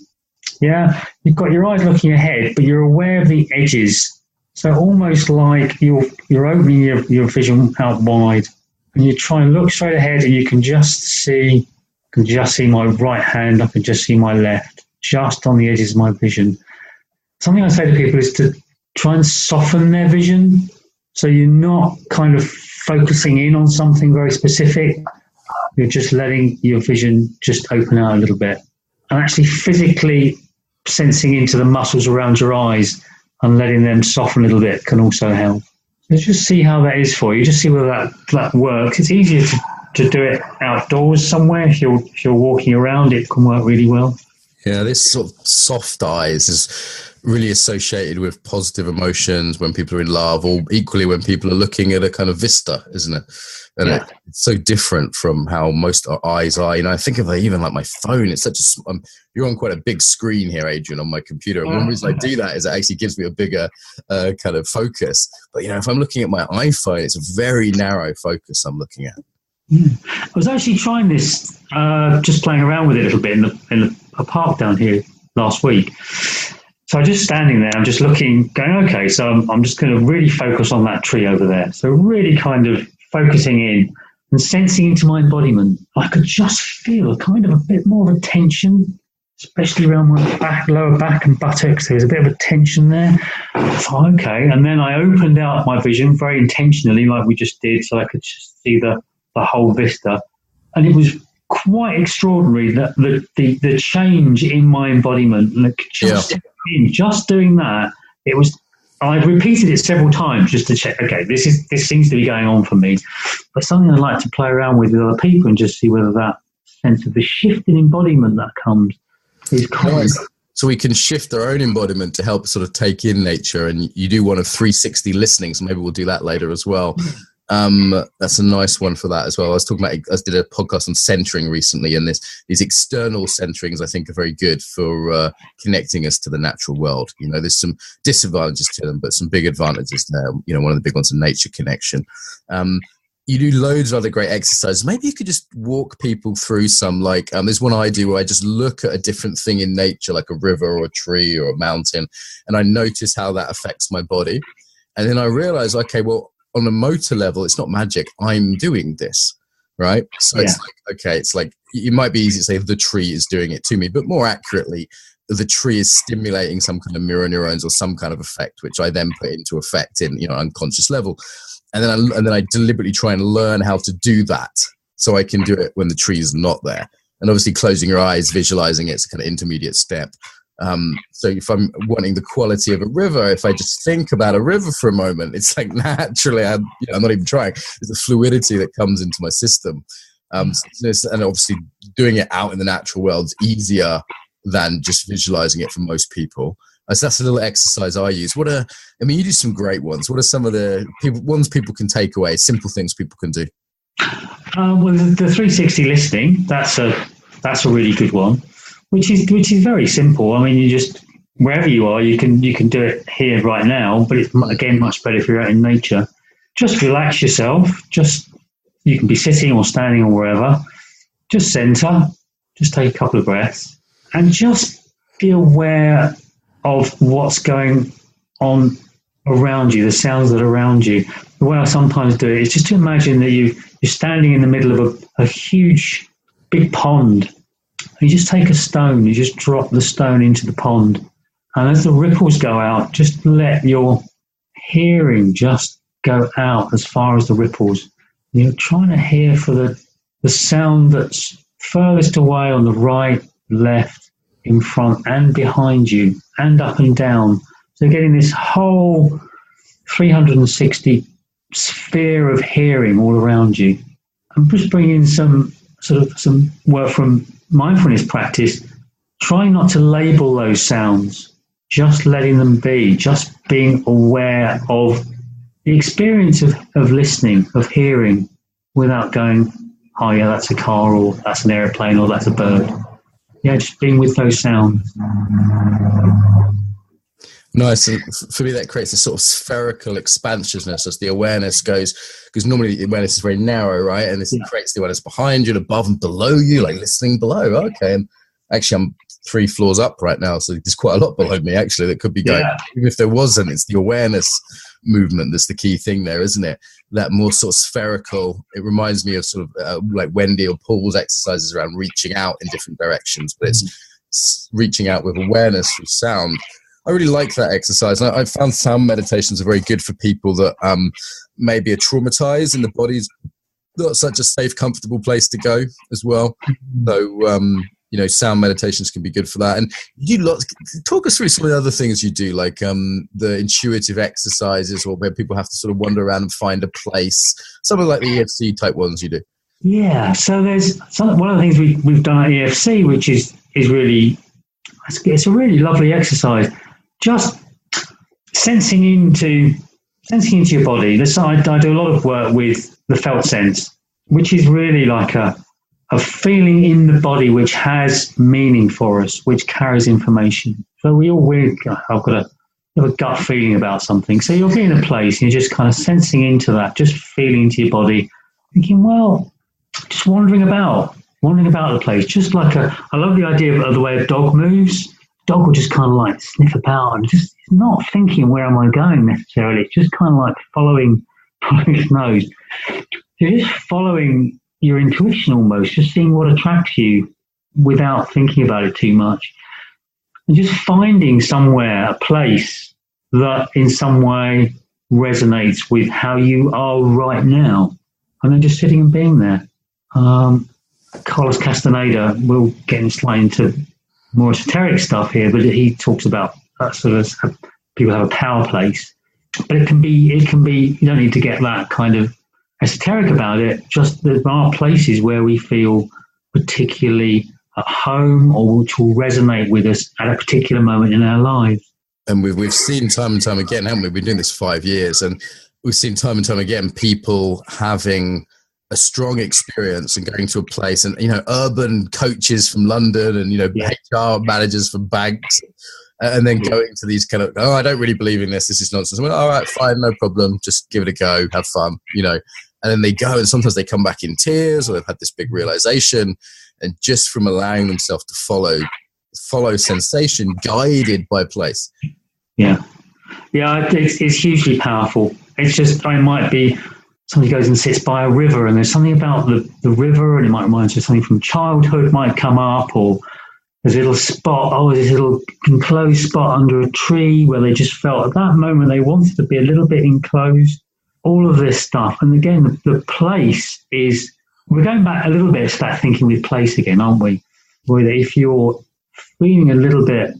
Yeah, you've got your eyes looking ahead, but you're aware of the edges. So almost like you're opening your vision out wide, and you try and look straight ahead, and you can just see my right hand. I can just see my left, just on the edges of my vision. Something I say to people is to try and soften their vision, so you're not kind of focusing in on something very specific. You're just letting your vision just open out a little bit, and actually physically sensing into the muscles around your eyes and letting them soften a little bit can also help. So just see how that is for you. Just see whether that works. It's easier to do it outdoors somewhere. If you're walking around, it can work really well. Yeah, this sort of soft eyes is really associated with positive emotions when people are in love, or equally when people are looking at a kind of vista, isn't it? And yeah. It's so different from how most our eyes are. I think of even like my phone. It's such a you're on quite a big screen here, Adrian, on my computer. And one reason I do that is it actually gives me a bigger kind of focus. But if I'm looking at my iPhone, it's a very narrow focus I'm looking at. I was actually trying this, just playing around with it a little bit in a park down here last week. So I'm just standing there, I'm just looking, going, okay, so I'm just going to really focus on that tree over there. So really kind of focusing in and sensing into my embodiment. I could just feel a kind of a bit more of a tension, especially around my back, lower back and buttocks. There's a bit of a tension there. I thought, okay. And then I opened out my vision very intentionally, like we just did, so I could just see the whole vista. And it was quite extraordinary, that the change in my embodiment, like just doing that, it was. I've repeated it several times just to check. Okay, this seems to be going on for me, but something I'd like to play around with other people and just see whether that sense of the shift in embodiment that comes is common. So we can shift our own embodiment to help sort of take in nature, and you do one of 360 listening, so maybe we'll do that later as well. That's a nice one for that as well. I did a podcast on centering recently, and these external centerings I think are very good for connecting us to the natural world. There's some disadvantages to them, but some big advantages there. One of the big ones is nature connection. You do loads of other great exercises. Maybe you could just walk people through some, there's one I do where I just look at a different thing in nature, like a river or a tree or a mountain, and I notice how that affects my body. And then I realize, okay, well, on a motor level, it's not magic. I'm doing this, right? So it's like, it might be easy to say the tree is doing it to me, but more accurately, the tree is stimulating some kind of mirror neurons or some kind of effect, which I then put into effect in, unconscious level. And then I deliberately try and learn how to do that so I can do it when the tree is not there. And obviously closing your eyes, visualizing it's a kind of intermediate step. So if I'm wanting the quality of a river, if I just think about a river for a moment, it's like naturally, I'm not even trying. There's a fluidity that comes into my system. And obviously doing it out in the natural world is easier than just visualizing it for most people. So that's a little exercise I use. You do some great ones. What are some of the ones people can take away, simple things people can do? Well, the 360 listening, that's a really good one. Which is very simple. You just, wherever you are, you can do it here right now, but it's, again, much better if you're out in nature. Just relax yourself. You can be sitting or standing or wherever. Just center. Just take a couple of breaths and just be aware of what's going on around you, the sounds that are around you. The way I sometimes do it is just to imagine that you're standing in the middle of a huge, big pond. You just take a stone, you just drop the stone into the pond. And as the ripples go out, just let your hearing just go out as far as the ripples. You're trying to hear for the sound that's furthest away on the right, left, in front and behind you, and up and down. So getting this whole 360 sphere of hearing all around you. And just bring in some sort of some work from mindfulness practice, trying not to label those sounds, just letting them be, just being aware of the experience of listening, of hearing, without going, oh yeah, that's a car, or that's an airplane, or that's a bird. Yeah, just being with those sounds. Nice. And for me, that creates a sort of spherical expansiveness as the awareness goes, because normally the awareness is very narrow, right? And this creates the awareness behind you and above and below you, like listening below. Okay. And actually, I'm 3 floors up right now, so there's quite a lot below me, actually, that could be going. Yeah. Even if there wasn't, it's the awareness movement that's the key thing there, isn't it? That more sort of spherical, it reminds me of sort of like Wendy or Paul's exercises around reaching out in different directions, but it's reaching out with awareness through sound. I really like that exercise. And I found sound meditations are very good for people that maybe are traumatized and the body's not such a safe, comfortable place to go as well. So, you know, sound meditations can be good for that. And talk us through some of the other things you do, like the intuitive exercises, or where people have to sort of wander around and find a place, some of like the EFC type ones you do. Yeah, so there's one of the things we've done at EFC, which is really, it's a really lovely exercise. Just sensing into your body. I do a lot of work with the felt sense, which is really like a feeling in the body which has meaning for us, which carries information. So I've got a gut feeling about something. So you'll be in a place and you're just kind of sensing into that, just feeling into your body, thinking, well, just wandering about the place. Just like I love the idea of the way a dog moves. Dog will just kind of like sniff about and just not thinking, where am I going necessarily? It's just kind of like following its nose. You're just following your intuition almost, just seeing what attracts you without thinking about it too much. And just finding somewhere, a place that in some way resonates with how you are right now. And then just sitting and being there. Carlos Castaneda, we'll get slightly into more esoteric stuff here, but he talks about that sort of people have a power place. But it can be, you don't need to get that kind of esoteric about it. Just there are places where we feel particularly at home, or which will resonate with us at a particular moment in our lives. And we've seen time and time again, haven't we? We've been doing this 5 years, and we've seen time and time again people having a strong experience and going to a place, and, you know, urban coaches from London and, you know, HR managers from banks, and then going to these kind of, oh, I don't really believe in this. This is nonsense. I went, all right, fine, no problem. Just give it a go. Have fun, you know. And then they go, and sometimes they come back in tears, or they've had this big realization, and just from allowing themselves to follow sensation guided by place. Yeah, it's hugely powerful. It's just, it might be somebody goes and sits by a river, and there's something about the river, and it might remind you of something from childhood might come up, or there's a little spot, there's a little enclosed spot under a tree where they just felt at that moment they wanted to be a little bit enclosed. All of this stuff. And again, the place is, we're going back a little bit to that thinking with place again, aren't we? Where if you're feeling a little bit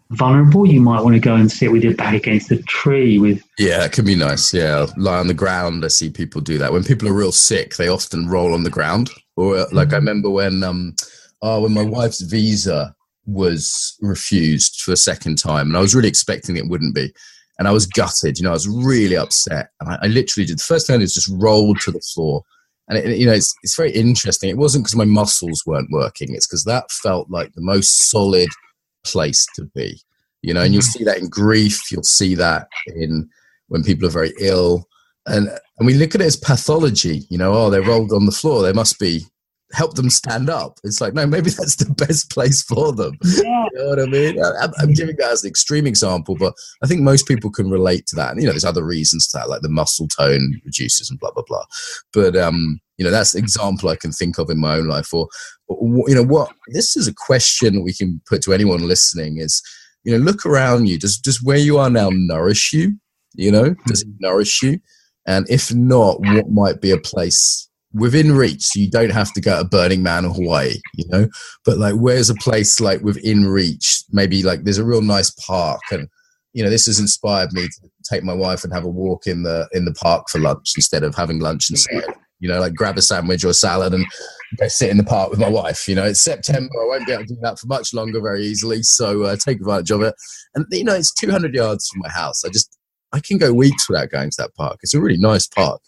vulnerable, you might want to go and sit with your back against the tree. Yeah, it can be nice. Yeah, lie on the ground. I see people do that. When people are real sick, they often roll on the ground. Or like I remember when my wife's visa was refused for a second time, and I was really expecting it wouldn't be. And I was gutted, you know, I was really upset. And I literally did, the first thing I did was just rolled to the floor. And, you know, it's very interesting. It wasn't because my muscles weren't working. It's because that felt like the most solid place to be, you know, and you'll see that in grief. You'll see that in when people are very ill. And we look at it as pathology, you know, oh, they're rolled on the floor. They must be, help them stand up. It's like, no, maybe that's the best place for them. Yeah. You know what I mean? I'm giving that as an extreme example, but I think most people can relate to that. And, you know, there's other reasons to that, like the muscle tone reduces and blah, blah, blah. But, you know, that's an example I can think of in my own life. Or, you know, what, this is a question we can put to anyone listening is, you know, look around you. Does where you are now nourish you? You know, does it nourish you? And if not, what might be a place within reach, so you don't have to go to Burning Man or Hawaii, you know, but like where's a place like within reach? Maybe like there's a real nice park, and, you know, this has inspired me to take my wife and have a walk in the park for lunch instead of having lunch inside, you know, like grab a sandwich or a salad and go sit in the park with my wife. You know, it's September. I won't be able to do that for much longer very easily. So take advantage of it. And, you know, it's 200 yards from my house. I can go weeks without going to that park. It's a really nice park.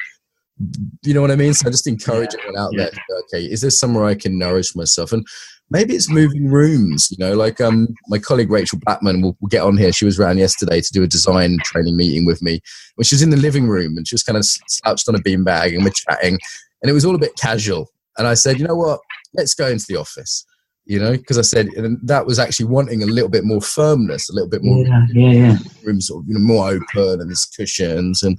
You know what I mean? So I just encourage everyone out there to go, okay, is there somewhere I can nourish myself? And maybe it's moving rooms, you know, like my colleague Rachel Blackman will get on here. She was around yesterday to do a design training meeting with me. When she was in the living room and she was kind of slouched on a beanbag and we're chatting and it was all a bit casual. And I said, you know what, let's go into the office, you know, because I said, and that was actually wanting a little bit more firmness, a little bit more room, sort of, you know, more open and there's cushions. And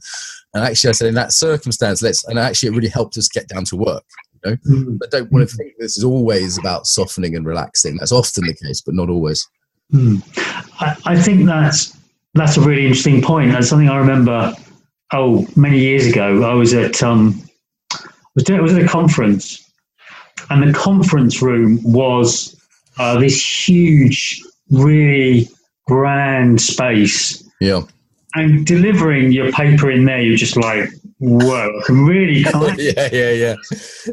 actually I said, in that circumstance, and actually it really helped us get down to work. You know? I don't want to think this is always about softening and relaxing. That's often the case, but not always. I think that's a really interesting point. That's something I remember. Many years ago, I was at a conference, and the conference room was this huge, really grand space. Yeah. And delivering your paper in there, you're just like, whoa, I can really kind yeah.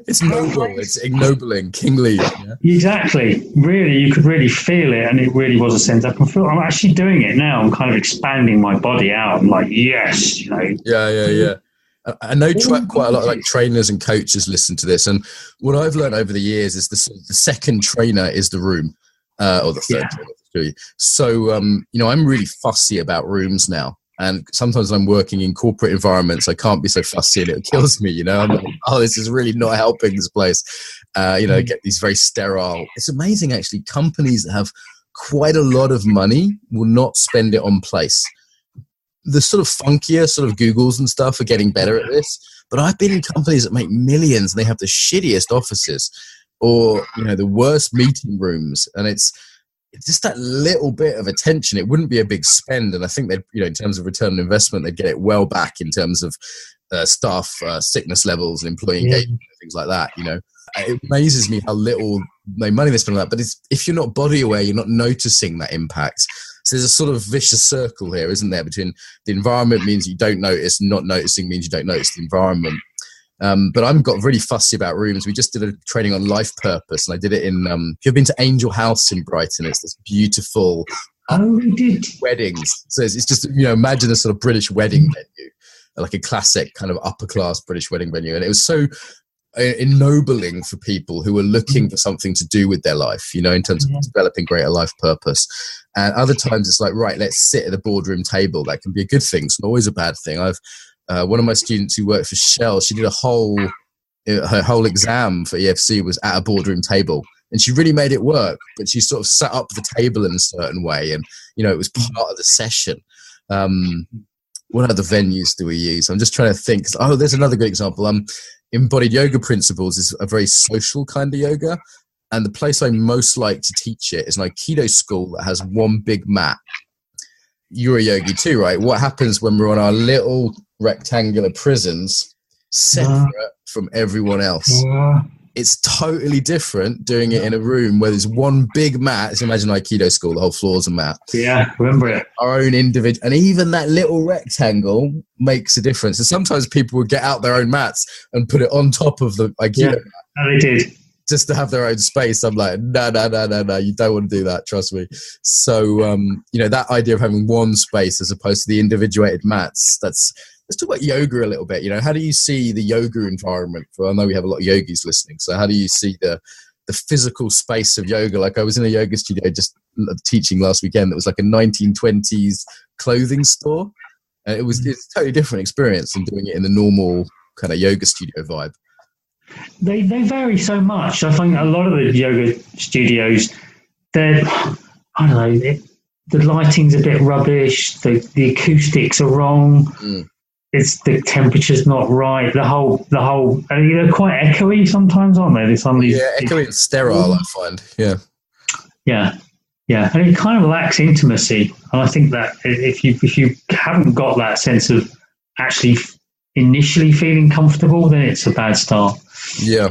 It's noble, it's ignobling, kingly. Yeah? Exactly. Really, you could really feel it, and it really was a sense. I'm actually doing it now. I'm kind of expanding my body out. I'm like, yes, you know. Yeah. I know quite a lot of like trainers and coaches listen to this, and what I've learned over the years is the second trainer is the room, or the third trainer. So, you know, I'm really fussy about rooms now. And sometimes I'm working in corporate environments, I can't be so fussy and it kills me, you know. I'm like, this is really not helping this place. You know, get these very sterile. It's amazing, actually. Companies that have quite a lot of money will not spend it on place. The sort of funkier sort of Googles and stuff are getting better at this. But I've been in companies that make millions and they have the shittiest offices or, you know, the worst meeting rooms. And it's just that little bit of attention. It wouldn't be a big spend, and I think they'd, you know, in terms of return on investment, they'd get it well back in terms of staff sickness levels and employee engagement and things like that. You know, it amazes me how little money they spend on that. But if you're not body aware, you're not noticing that impact. So there's a sort of vicious circle here, isn't there? Between the environment means you don't notice, not noticing means you don't notice the environment. But I've got really fussy about rooms. We just did a training on life purpose, and I did it in, if you've been to Angel House in Brighton, it's this beautiful weddings. So it's just, you know, imagine a sort of British wedding venue, like a classic kind of upper class British wedding venue. And it was so ennobling for people who were looking for something to do with their life, you know, in terms of developing greater life purpose. And other times it's like, right, let's sit at a boardroom table. That can be a good thing. It's not always a bad thing. One of my students who worked for Shell, she did her whole exam for EFC was at a boardroom table, and she really made it work. But she sort of set up the table in a certain way, and you know, it was part of the session. What other venues do we use? I'm just trying to think. There's another good example. Embodied yoga principles is a very social kind of yoga, and the place I most like to teach it is an Aikido school that has one big mat. You're a yogi too, right? What happens when we're on our little rectangular prisons separate from everyone else? It's totally different doing it in a room where there's one big mat. Just imagine Aikido school, the whole floor's a mat. Yeah, remember it. Our own individual, and even that little rectangle makes a difference. And sometimes people would get out their own mats and put it on top of the Aikido mat. And they did. Just to have their own space. I'm like, no, you don't want to do that, trust me. So, you know, that idea of having one space as opposed to the individuated mats, let's talk about yoga a little bit. You know, how do you see the yoga environment? I know we have a lot of yogis listening. So how do you see the physical space of yoga? Like I was in a yoga studio just teaching last weekend that was like a 1920s clothing store. It's a totally different experience than doing it in the normal kind of yoga studio vibe. They vary so much. I think a lot of the yoga studios, I don't know, the lighting's a bit rubbish, the acoustics are wrong, it's the temperature's not right, the whole they're quite echoey sometimes, aren't they? Echoey and sterile, I find. Yeah, and it kind of lacks intimacy. And I think that if you haven't got that sense of actually initially feeling comfortable, then it's a bad start. Yeah,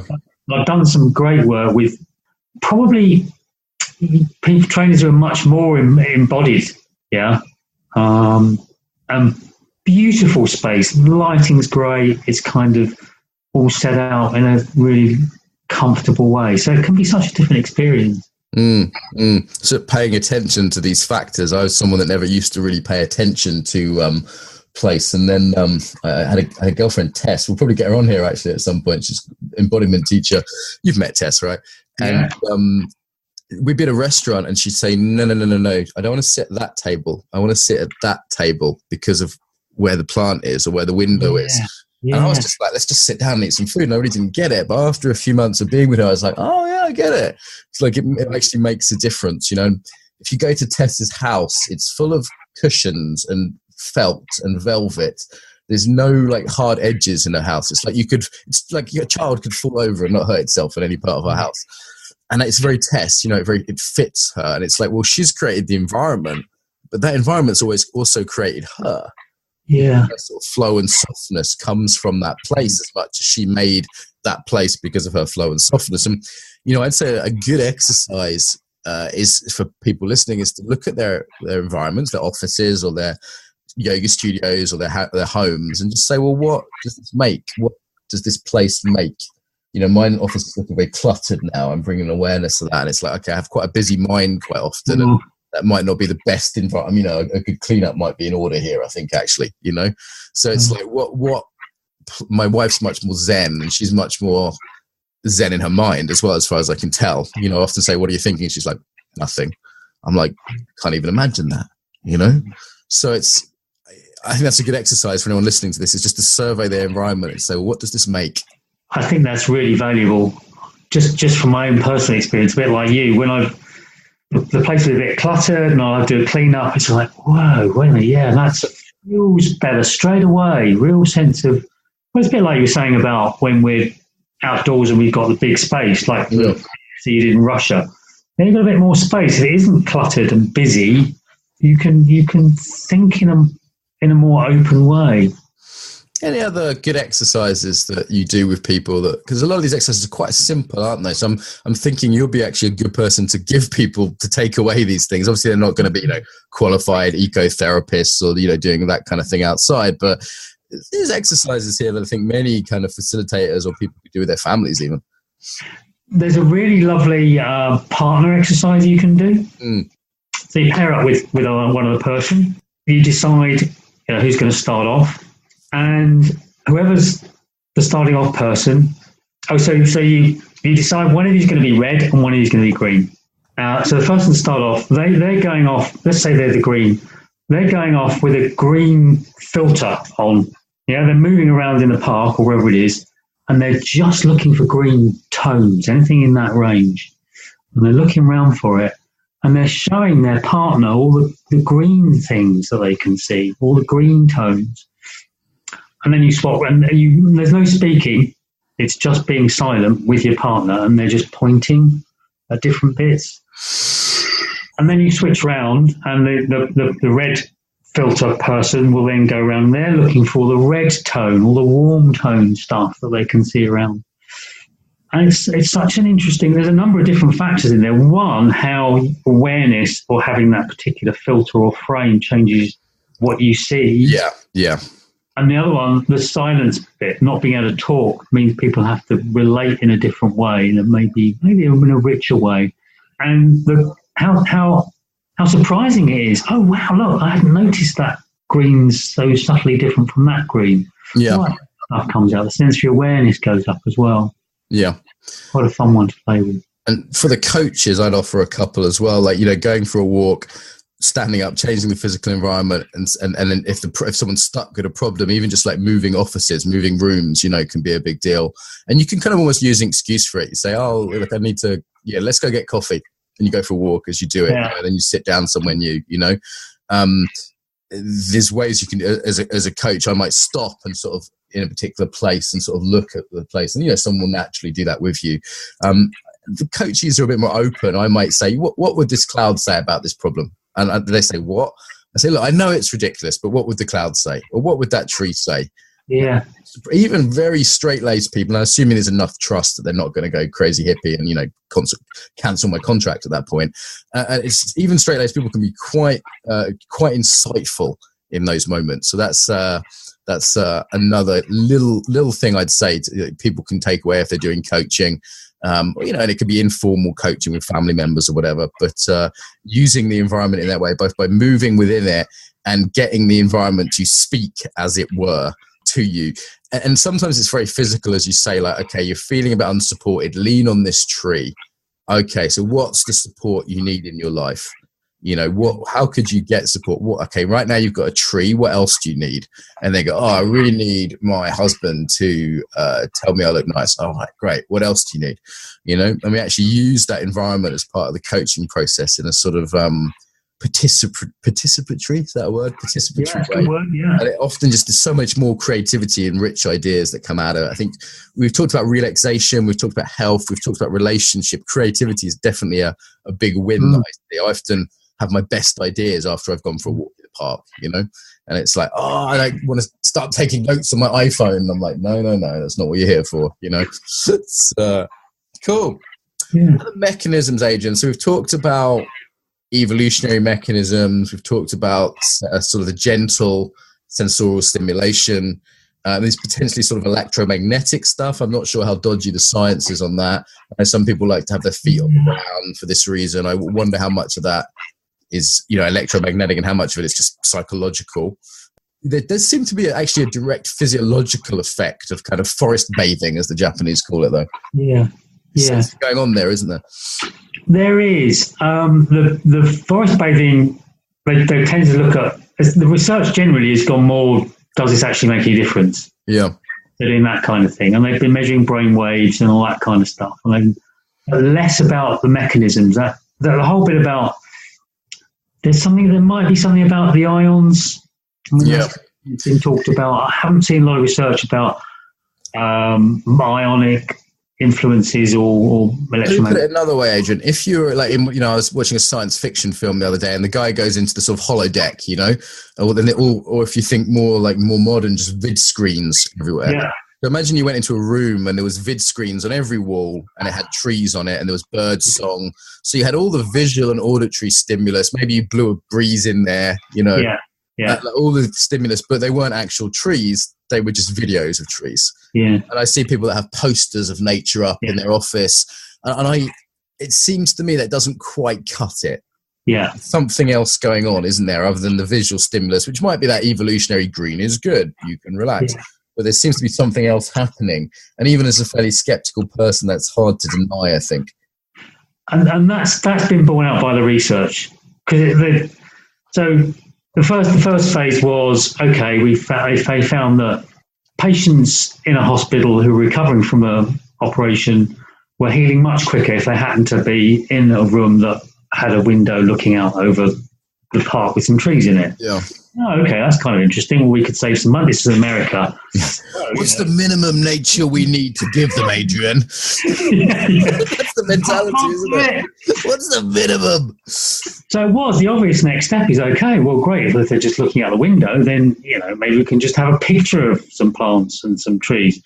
I've done some great work with probably people, trainers who are much more embodied. Yeah, beautiful space, lighting's great. It's kind of all set out in a really comfortable way. So it can be such a different experience. So paying attention to these factors. I was someone that never used to really pay attention to place, and then I had a girlfriend, Tess. We'll probably get her on here actually at some point. She's embodiment teacher. You've met Tess, right? And we'd be at a restaurant and she'd say, no, I don't want to sit at that table. I want to sit at that table because of where the plant is or where the window is. And I was just like, let's just sit down and eat some food. And I really didn't get it. But after a few months of being with her, I was like, oh yeah, I get it. It's like, it actually makes a difference. You know, if you go to Tess's house, it's full of cushions and felt and velvet. There's no like hard edges in her house. It's like your child could fall over and not hurt itself in any part of her house. And it's very Tess, you know, it fits her. And it's like, well, she's created the environment, but that environment's always also created her. Yeah. That sort of flow and softness comes from that place as much as she made that place because of her flow and softness. And, you know, I'd say a good exercise is for people listening is to look at their environments, their offices or their yoga studios or their homes and just say, well, what does this make? What does this place make? You know, my office is looking very cluttered now. I'm bringing awareness to that. And it's like, okay, I have quite a busy mind quite often. And that might not be the best environment. You know, a good cleanup might be in order here, I think, actually, you know. So it's like, what my wife's much more Zen and she's much more Zen in her mind as well, as far as I can tell. You know, I often say, what are you thinking? She's like, nothing. I'm like, can't even imagine that, you know. So I think that's a good exercise for anyone listening to this, is just to survey their environment and say, well, what does this make? I think that's really valuable. Just from my own personal experience, a bit like you, when the place was a bit cluttered and I do a clean up, it's like, whoa, wait a minute, yeah, that feels better straight away. Real sense of, well, it's a bit like you were saying about when we're outdoors and we've got the big space, like so you did in Russia. Then you've got a bit more space. If it isn't cluttered and busy, you can think in a more open way. Any other good exercises that you do with people because a lot of these exercises are quite simple, aren't they? So I'm thinking you'll be actually a good person to give people to take away these things. Obviously, they're not going to be, you know, qualified eco-therapists or, you know, doing that kind of thing outside. But there's exercises here that I think many kind of facilitators or people could do with their families even. There's a really lovely partner exercise you can do. So you pair up with one other person. You decide, you know, who's going to start off. And whoever's the starting off person, so you decide one of these is going to be red and one of these is going to be green. So the first one to start off, they're going off, let's say they're the green, they're going off with a green filter on. Yeah, they're moving around in the park or wherever it is, and they're just looking for green tones, anything in that range. And they're looking around for it, and they're showing their partner all the green things that they can see, all the green tones. And then you swap, and there's no speaking. It's just being silent with your partner, and they're just pointing at different bits. And then you switch round, and the red filter person will then go around. They're looking for the red tone, all the warm tone stuff that they can see around. And it's such an interesting. There's a number of different factors in there. One, how awareness or having that particular filter or frame changes what you see. Yeah. And the other one, the silence bit, not being able to talk, means people have to relate in a different way, and maybe in a richer way. And how surprising it is. Oh, wow, look, I hadn't noticed that green's so subtly different from that green. Yeah. All that stuff comes out. The sensory awareness goes up as well. Yeah. Quite a fun one to play with. And for the coaches, I'd offer a couple as well, like, you know, going for a walk, standing up, changing the physical environment, and then if someone's stuck with a problem, even just like moving offices, moving rooms, you know, can be a big deal. And you can kind of almost use an excuse for it. You say, oh, look, I need to, let's go get coffee. And you go for a walk as you do it, you know, and then you sit down somewhere new, you know. There's ways you can, as a coach, I might stop and sort of in a particular place and sort of look at the place, and, you know, someone will naturally do that with you. The coaches are a bit more open. I might say, what would this cloud say about this problem? And they say, what? I say, look, I know it's ridiculous, but what would the cloud say? Or what would that tree say? Yeah. Even very straight-laced people, and I'm assuming there's enough trust that they're not going to go crazy hippie and, you know, cancel my contract at that point. It's even straight-laced people can be quite insightful in those moments. So that's another little thing I'd say people can take away if they're doing coaching. And it could be informal coaching with family members or whatever, but using the environment in that way, both by moving within it and getting the environment to speak, as it were, to you. And sometimes it's very physical, as you say, like, okay, you're feeling a bit unsupported, lean on this tree. Okay, so what's the support you need in your life? How could you get support? Okay, right now you've got a tree. What else do you need? And they go, I really need my husband to tell me I look nice. All right, great. What else do you need? And we actually use that environment as part of the coaching process in a sort of participatory, is that a word? Participatory way. Word, yeah. And it often just there's so much more creativity and rich ideas that come out of it. I think we've talked about relaxation, we've talked about health, we've talked about relationship. Creativity is definitely a big win that I see. I often have my best ideas after I've gone for a walk in the park, and it's like, I don't want to start taking notes on my iPhone. And I'm like, no, that's not what you're here for, It's cool. Yeah. Other mechanisms, Adrian. So we've talked about evolutionary mechanisms. We've talked about sort of the gentle sensorial stimulation. There's potentially sort of electromagnetic stuff. I'm not sure how dodgy the science is on that. I know some people like to have their feet on the ground for this reason. I wonder how much of that is electromagnetic and how much of it is just psychological. There does seem to be actually a direct physiological effect of kind of forest bathing, as the Japanese call it, though. Yeah. Something's going on there, isn't there? There is. The forest bathing, they tend to look at, the research generally has gone more, does this actually make any difference? Yeah. They're doing that kind of thing. And they've been measuring brain waves and all that kind of stuff. And less about the mechanisms. The whole bit about, there might be something about the ions. It's been talked about. I haven't seen a lot of research about ionic influences or electromagnetic. Put it another way, Adrian. If you're like, I was watching a science fiction film the other day, and the guy goes into the sort of holodeck, or if you think more modern, just vid screens everywhere. Yeah. So imagine you went into a room and there was vid screens on every wall, and it had trees on it, and there was bird song. So you had all the visual and auditory stimulus. Maybe you blew a breeze in there, all the stimulus, but they weren't actual trees. They were just videos of trees. Yeah. And I see people that have posters of nature up in their office. And it seems to me that doesn't quite cut it. Yeah. Something else going on, isn't there, other than the visual stimulus, which might be that evolutionary green is good. You can relax. Yeah. But there seems to be something else happening. And even as a fairly skeptical person, that's hard to deny, I think. And that's been borne out by the research. So the first phase was, okay, they found that patients in a hospital who were recovering from an operation were healing much quicker if they happened to be in a room that had a window looking out over the park with some trees in it. Yeah. Oh, okay, that's kind of interesting. Well, we could save some money. This is America. What's the minimum nature we need to give them, Adrian? That's the mentality, isn't it? What's the minimum? So it was the obvious next step is, okay, well, great. If they're just looking out the window, then, maybe we can just have a picture of some plants and some trees.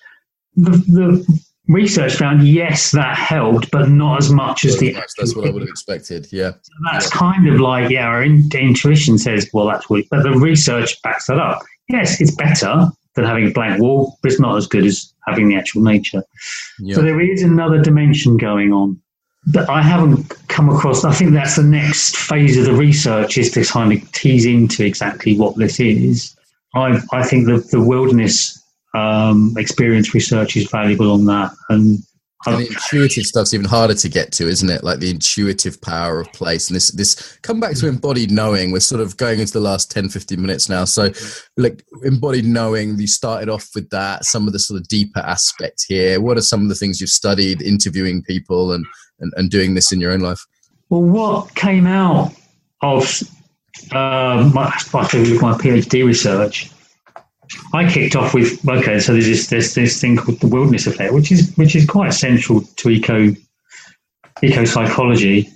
The research found, yes, that helped, but not as much as the... That's what I would have expected, yeah. So that's kind of like, our intuition says, well, that's what... But the research backs that up. Yes, it's better than having a blank wall, but it's not as good as having the actual nature. Yeah. So there is another dimension going on that I haven't come across. I think that's the next phase of the research, is to kind of tease into exactly what this is. I think the wilderness... experience research is valuable on that, and the intuitive stuff's even harder to get to, isn't it? Like the intuitive power of place. And this come back to embodied knowing. We're sort of going into the last 10-15 minutes now, so like embodied knowing, you started off with that, some of the sort of deeper aspects here. What are some of the things you've studied interviewing people and doing this in your own life? Well, what came out of my PhD research, I kicked off with, so there's this thing called the wilderness effect, which is quite essential to eco-psychology.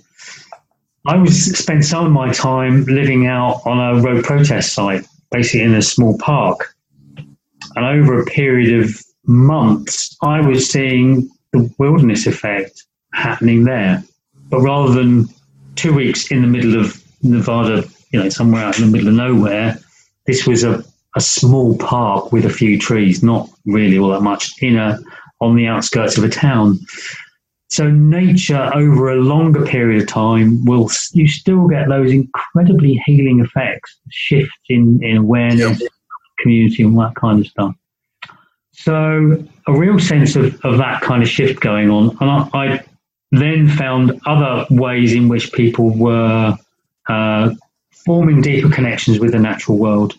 I spent some of my time living out on a road protest site, basically in a small park. And over a period of months, I was seeing the wilderness effect happening there. But rather than 2 weeks in the middle of Nevada, somewhere out in the middle of nowhere, this was a small park with a few trees, not really all that much, on the outskirts of a town. So nature over a longer period of time you still get those incredibly healing effects, shifts in awareness, community and that kind of stuff. So a real sense of that kind of shift going on. And I then found other ways in which people were forming deeper connections with the natural world.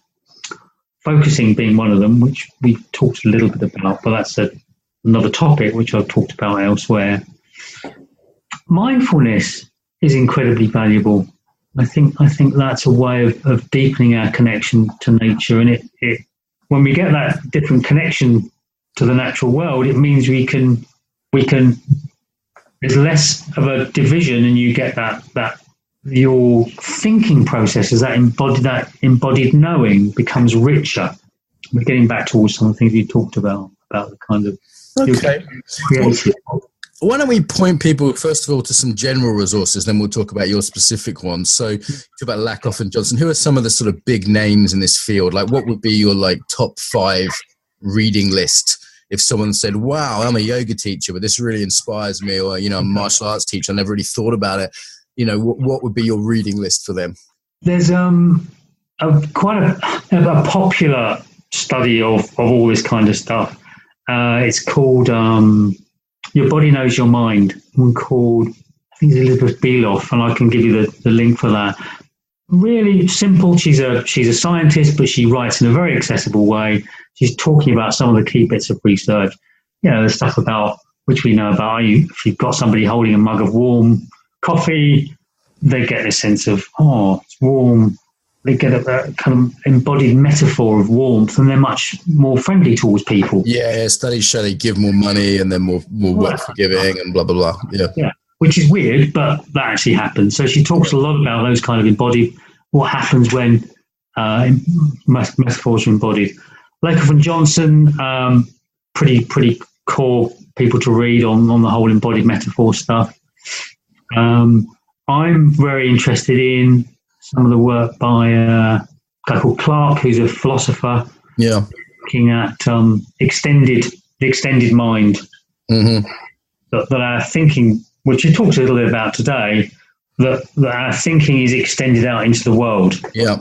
Focusing being one of them, which we talked a little bit about, but that's another topic which I've talked about elsewhere. Mindfulness is incredibly valuable. I think that's a way of deepening our connection to nature, and it when we get that different connection to the natural world, it means we can there's less of a division, and you get that your thinking processes, that embodied knowing becomes richer. We're getting back towards some of the things you talked about the kind of creative. Why don't we point people, first of all, to some general resources, then we'll talk about your specific ones. So talk about Lakoff and Johnson. Who are some of the sort of big names in this field? Like, what would be your top 5 reading list if someone said, wow, I'm a yoga teacher, but this really inspires me, or, I'm a martial arts teacher, I never really thought about it. What would be your reading list for them? There's quite a popular study of all this kind of stuff. It's called Your Body Knows Your Mind. One called, I think it's Elizabeth Beloff, and I can give you the link for that. Really simple. She's a scientist, but she writes in a very accessible way. She's talking about some of the key bits of research. The stuff about which we know about. If you've got somebody holding a mug of warm coffee, they get this sense of, it's warm. They get a kind of embodied metaphor of warmth, and they're much more friendly towards people. Yeah, studies show they give more money and they're more work forgiving and blah, blah, blah. Yeah, which is weird, but that actually happens. So she talks a lot about those kind of embodied, what happens when metaphors are embodied. Lakoff and Johnson, pretty core people to read on the whole embodied metaphor stuff. I'm very interested in some of the work by a guy called Clark, who's a philosopher. Yeah, looking at the extended mind. Mm-hmm. That our thinking, which he talks a little bit about today, that our thinking is extended out into the world. Yeah,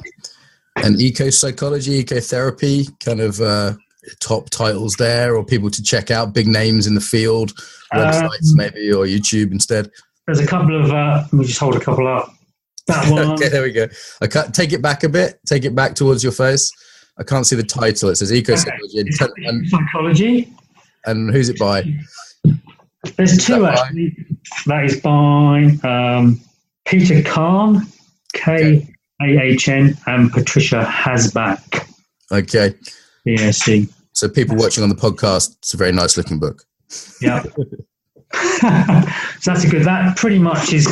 and eco-psychology, ecotherapy, kind of top titles there, or people to check out, big names in the field, websites maybe, or YouTube instead. There's a couple of, let me just hold a couple up. That one. Okay, there we go. I can't take it back a bit. Take it back towards your face. I can't see the title. It says eco-psychology. And psychology. And who's it by? There's two actually. That is by Peter Kahn, Kahn, and Patricia Hasbach. Okay. BSc. So people watching on the podcast, it's a very nice looking book. Yeah. So that's a good. That pretty much is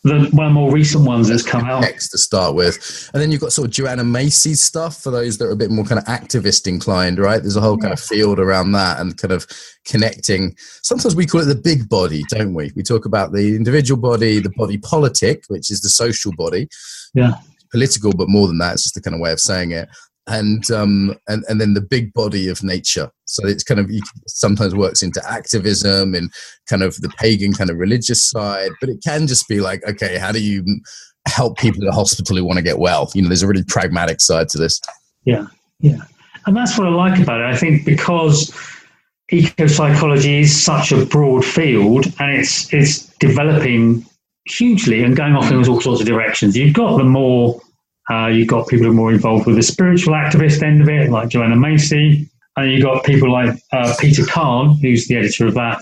one of the more recent ones that's come out. Next to start with. And then you've got sort of Joanna Macy's stuff for those that are a bit more kind of activist inclined, right? There's a whole kind of field around that and kind of connecting. Sometimes we call it the big body, don't we? We talk about the individual body, the body politic, which is the social body. Yeah. Political, but more than that, it's just the kind of way of saying it. And then the big body of nature. So it's kind of, sometimes works into activism and kind of the pagan kind of religious side, but it can just be like, okay, how do you help people in a hospital who want to get well? There's a really pragmatic side to this. Yeah. And that's what I like about it. I think because eco-psychology is such a broad field and it's developing hugely and going off in all sorts of directions. You've got you've got people who are more involved with the spiritual activist end of it, like Joanna Macy. And you've got people like Peter Kahn, who's the editor of that,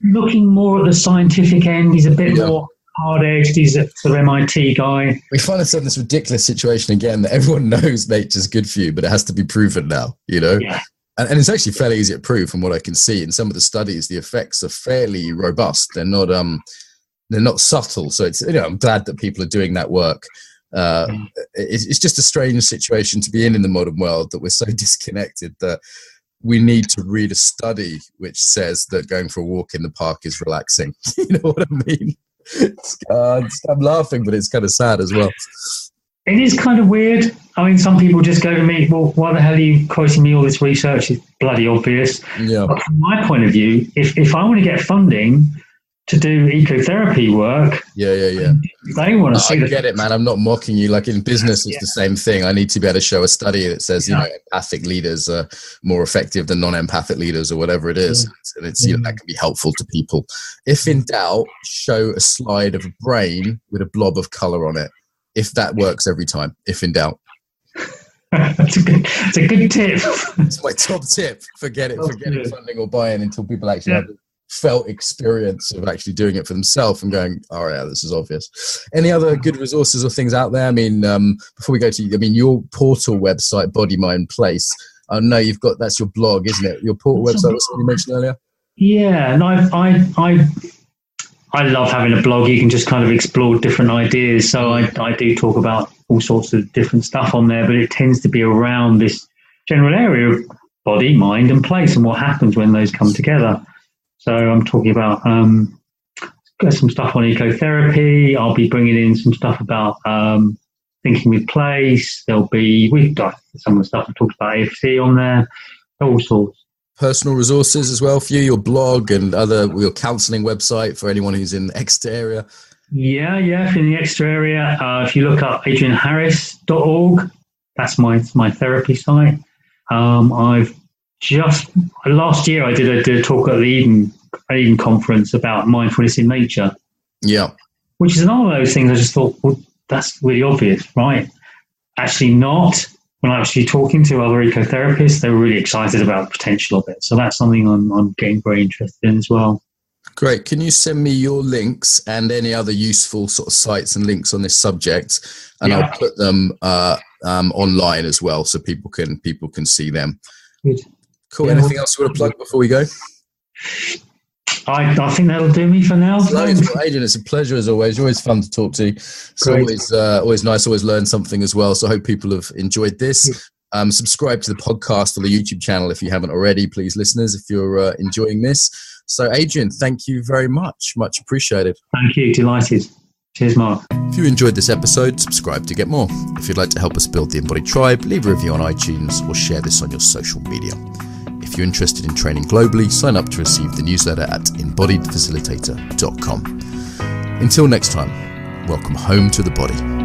looking more at the scientific end. He's a bit more hard-edged. He's a sort of MIT guy. We find ourselves in this ridiculous situation again that everyone knows nature's good for you, but it has to be proven now, Yeah. And it's actually fairly easy to prove from what I can see. In some of the studies, the effects are fairly robust. They're not subtle. So it's, I'm glad that people are doing that work. It's just a strange situation to be in the modern world, that we're so disconnected that we need to read a study which says that going for a walk in the park is relaxing. You know what I mean? I'm laughing, but it's kind of sad as well. it is kind of weird. I mean, some people just go to me, well, why the hell are you quoting me all this research? It's bloody obvious. Yeah. But from my point of view, if I want to get funding to do ecotherapy work, they want to see I get it, man. I'm not mocking you. Like in business, it's the same thing. I need to be able to show a study that says, empathic leaders are more effective than non-empathic leaders or whatever it is. And it's, that can be helpful to people. If in doubt, show a slide of a brain with a blob of color on it. If that works every time, if in doubt. It's a good tip. It's my top tip. Forget funding or buy-in until people actually have felt experience of actually doing it for themselves and going, oh yeah, this is obvious. Any other good resources or things out there? I mean, before we go to, your portal website, Bodymind Place. I know you've got, that's your blog, isn't it? Your portal website, was something you mentioned earlier? Yeah, and I love having a blog. You can just kind of explore different ideas. So I do talk about all sorts of different stuff on there, but it tends to be around this general area of body, mind, and place, and what happens when those come together. So I'm talking about some stuff on ecotherapy. I'll be bringing in some stuff about thinking with place. We've got some of the stuff I talked about AFC on there, all sorts. Personal resources as well for you, your blog and your counselling website for anyone who's in the Exeter area. Yeah, if you're in the Exeter area, if you look up adrianharris.org, that's my therapy site. Last year I did a talk at the Eden conference about mindfulness in nature. Yeah. Which is another of those things I just thought, well, that's really obvious, right? Actually not. When I was actually talking to other ecotherapists, they were really excited about the potential of it. So that's something I'm getting very interested in as well. Great. Can you send me your links and any other useful sort of sites and links on this subject? And I'll put them online as well so people can see them. Good. Cool. Yeah. Anything else you want to plug before we go? I think that'll do me for now. Adrian, it's a pleasure as always. You're always fun to talk to. It's always nice, always learn something as well. So I hope people have enjoyed this. Subscribe to the podcast or the YouTube channel if you haven't already, please, listeners, if you're enjoying this. So Adrian, thank you very much. Much appreciated. Thank you. Delighted. Cheers, Mark. If you enjoyed this episode, subscribe to get more. If you'd like to help us build the Embodied Tribe, leave a review on iTunes or share this on your social media. If you're interested in training globally, sign up to receive the newsletter at embodiedfacilitator.com. Until next time, welcome home to the body.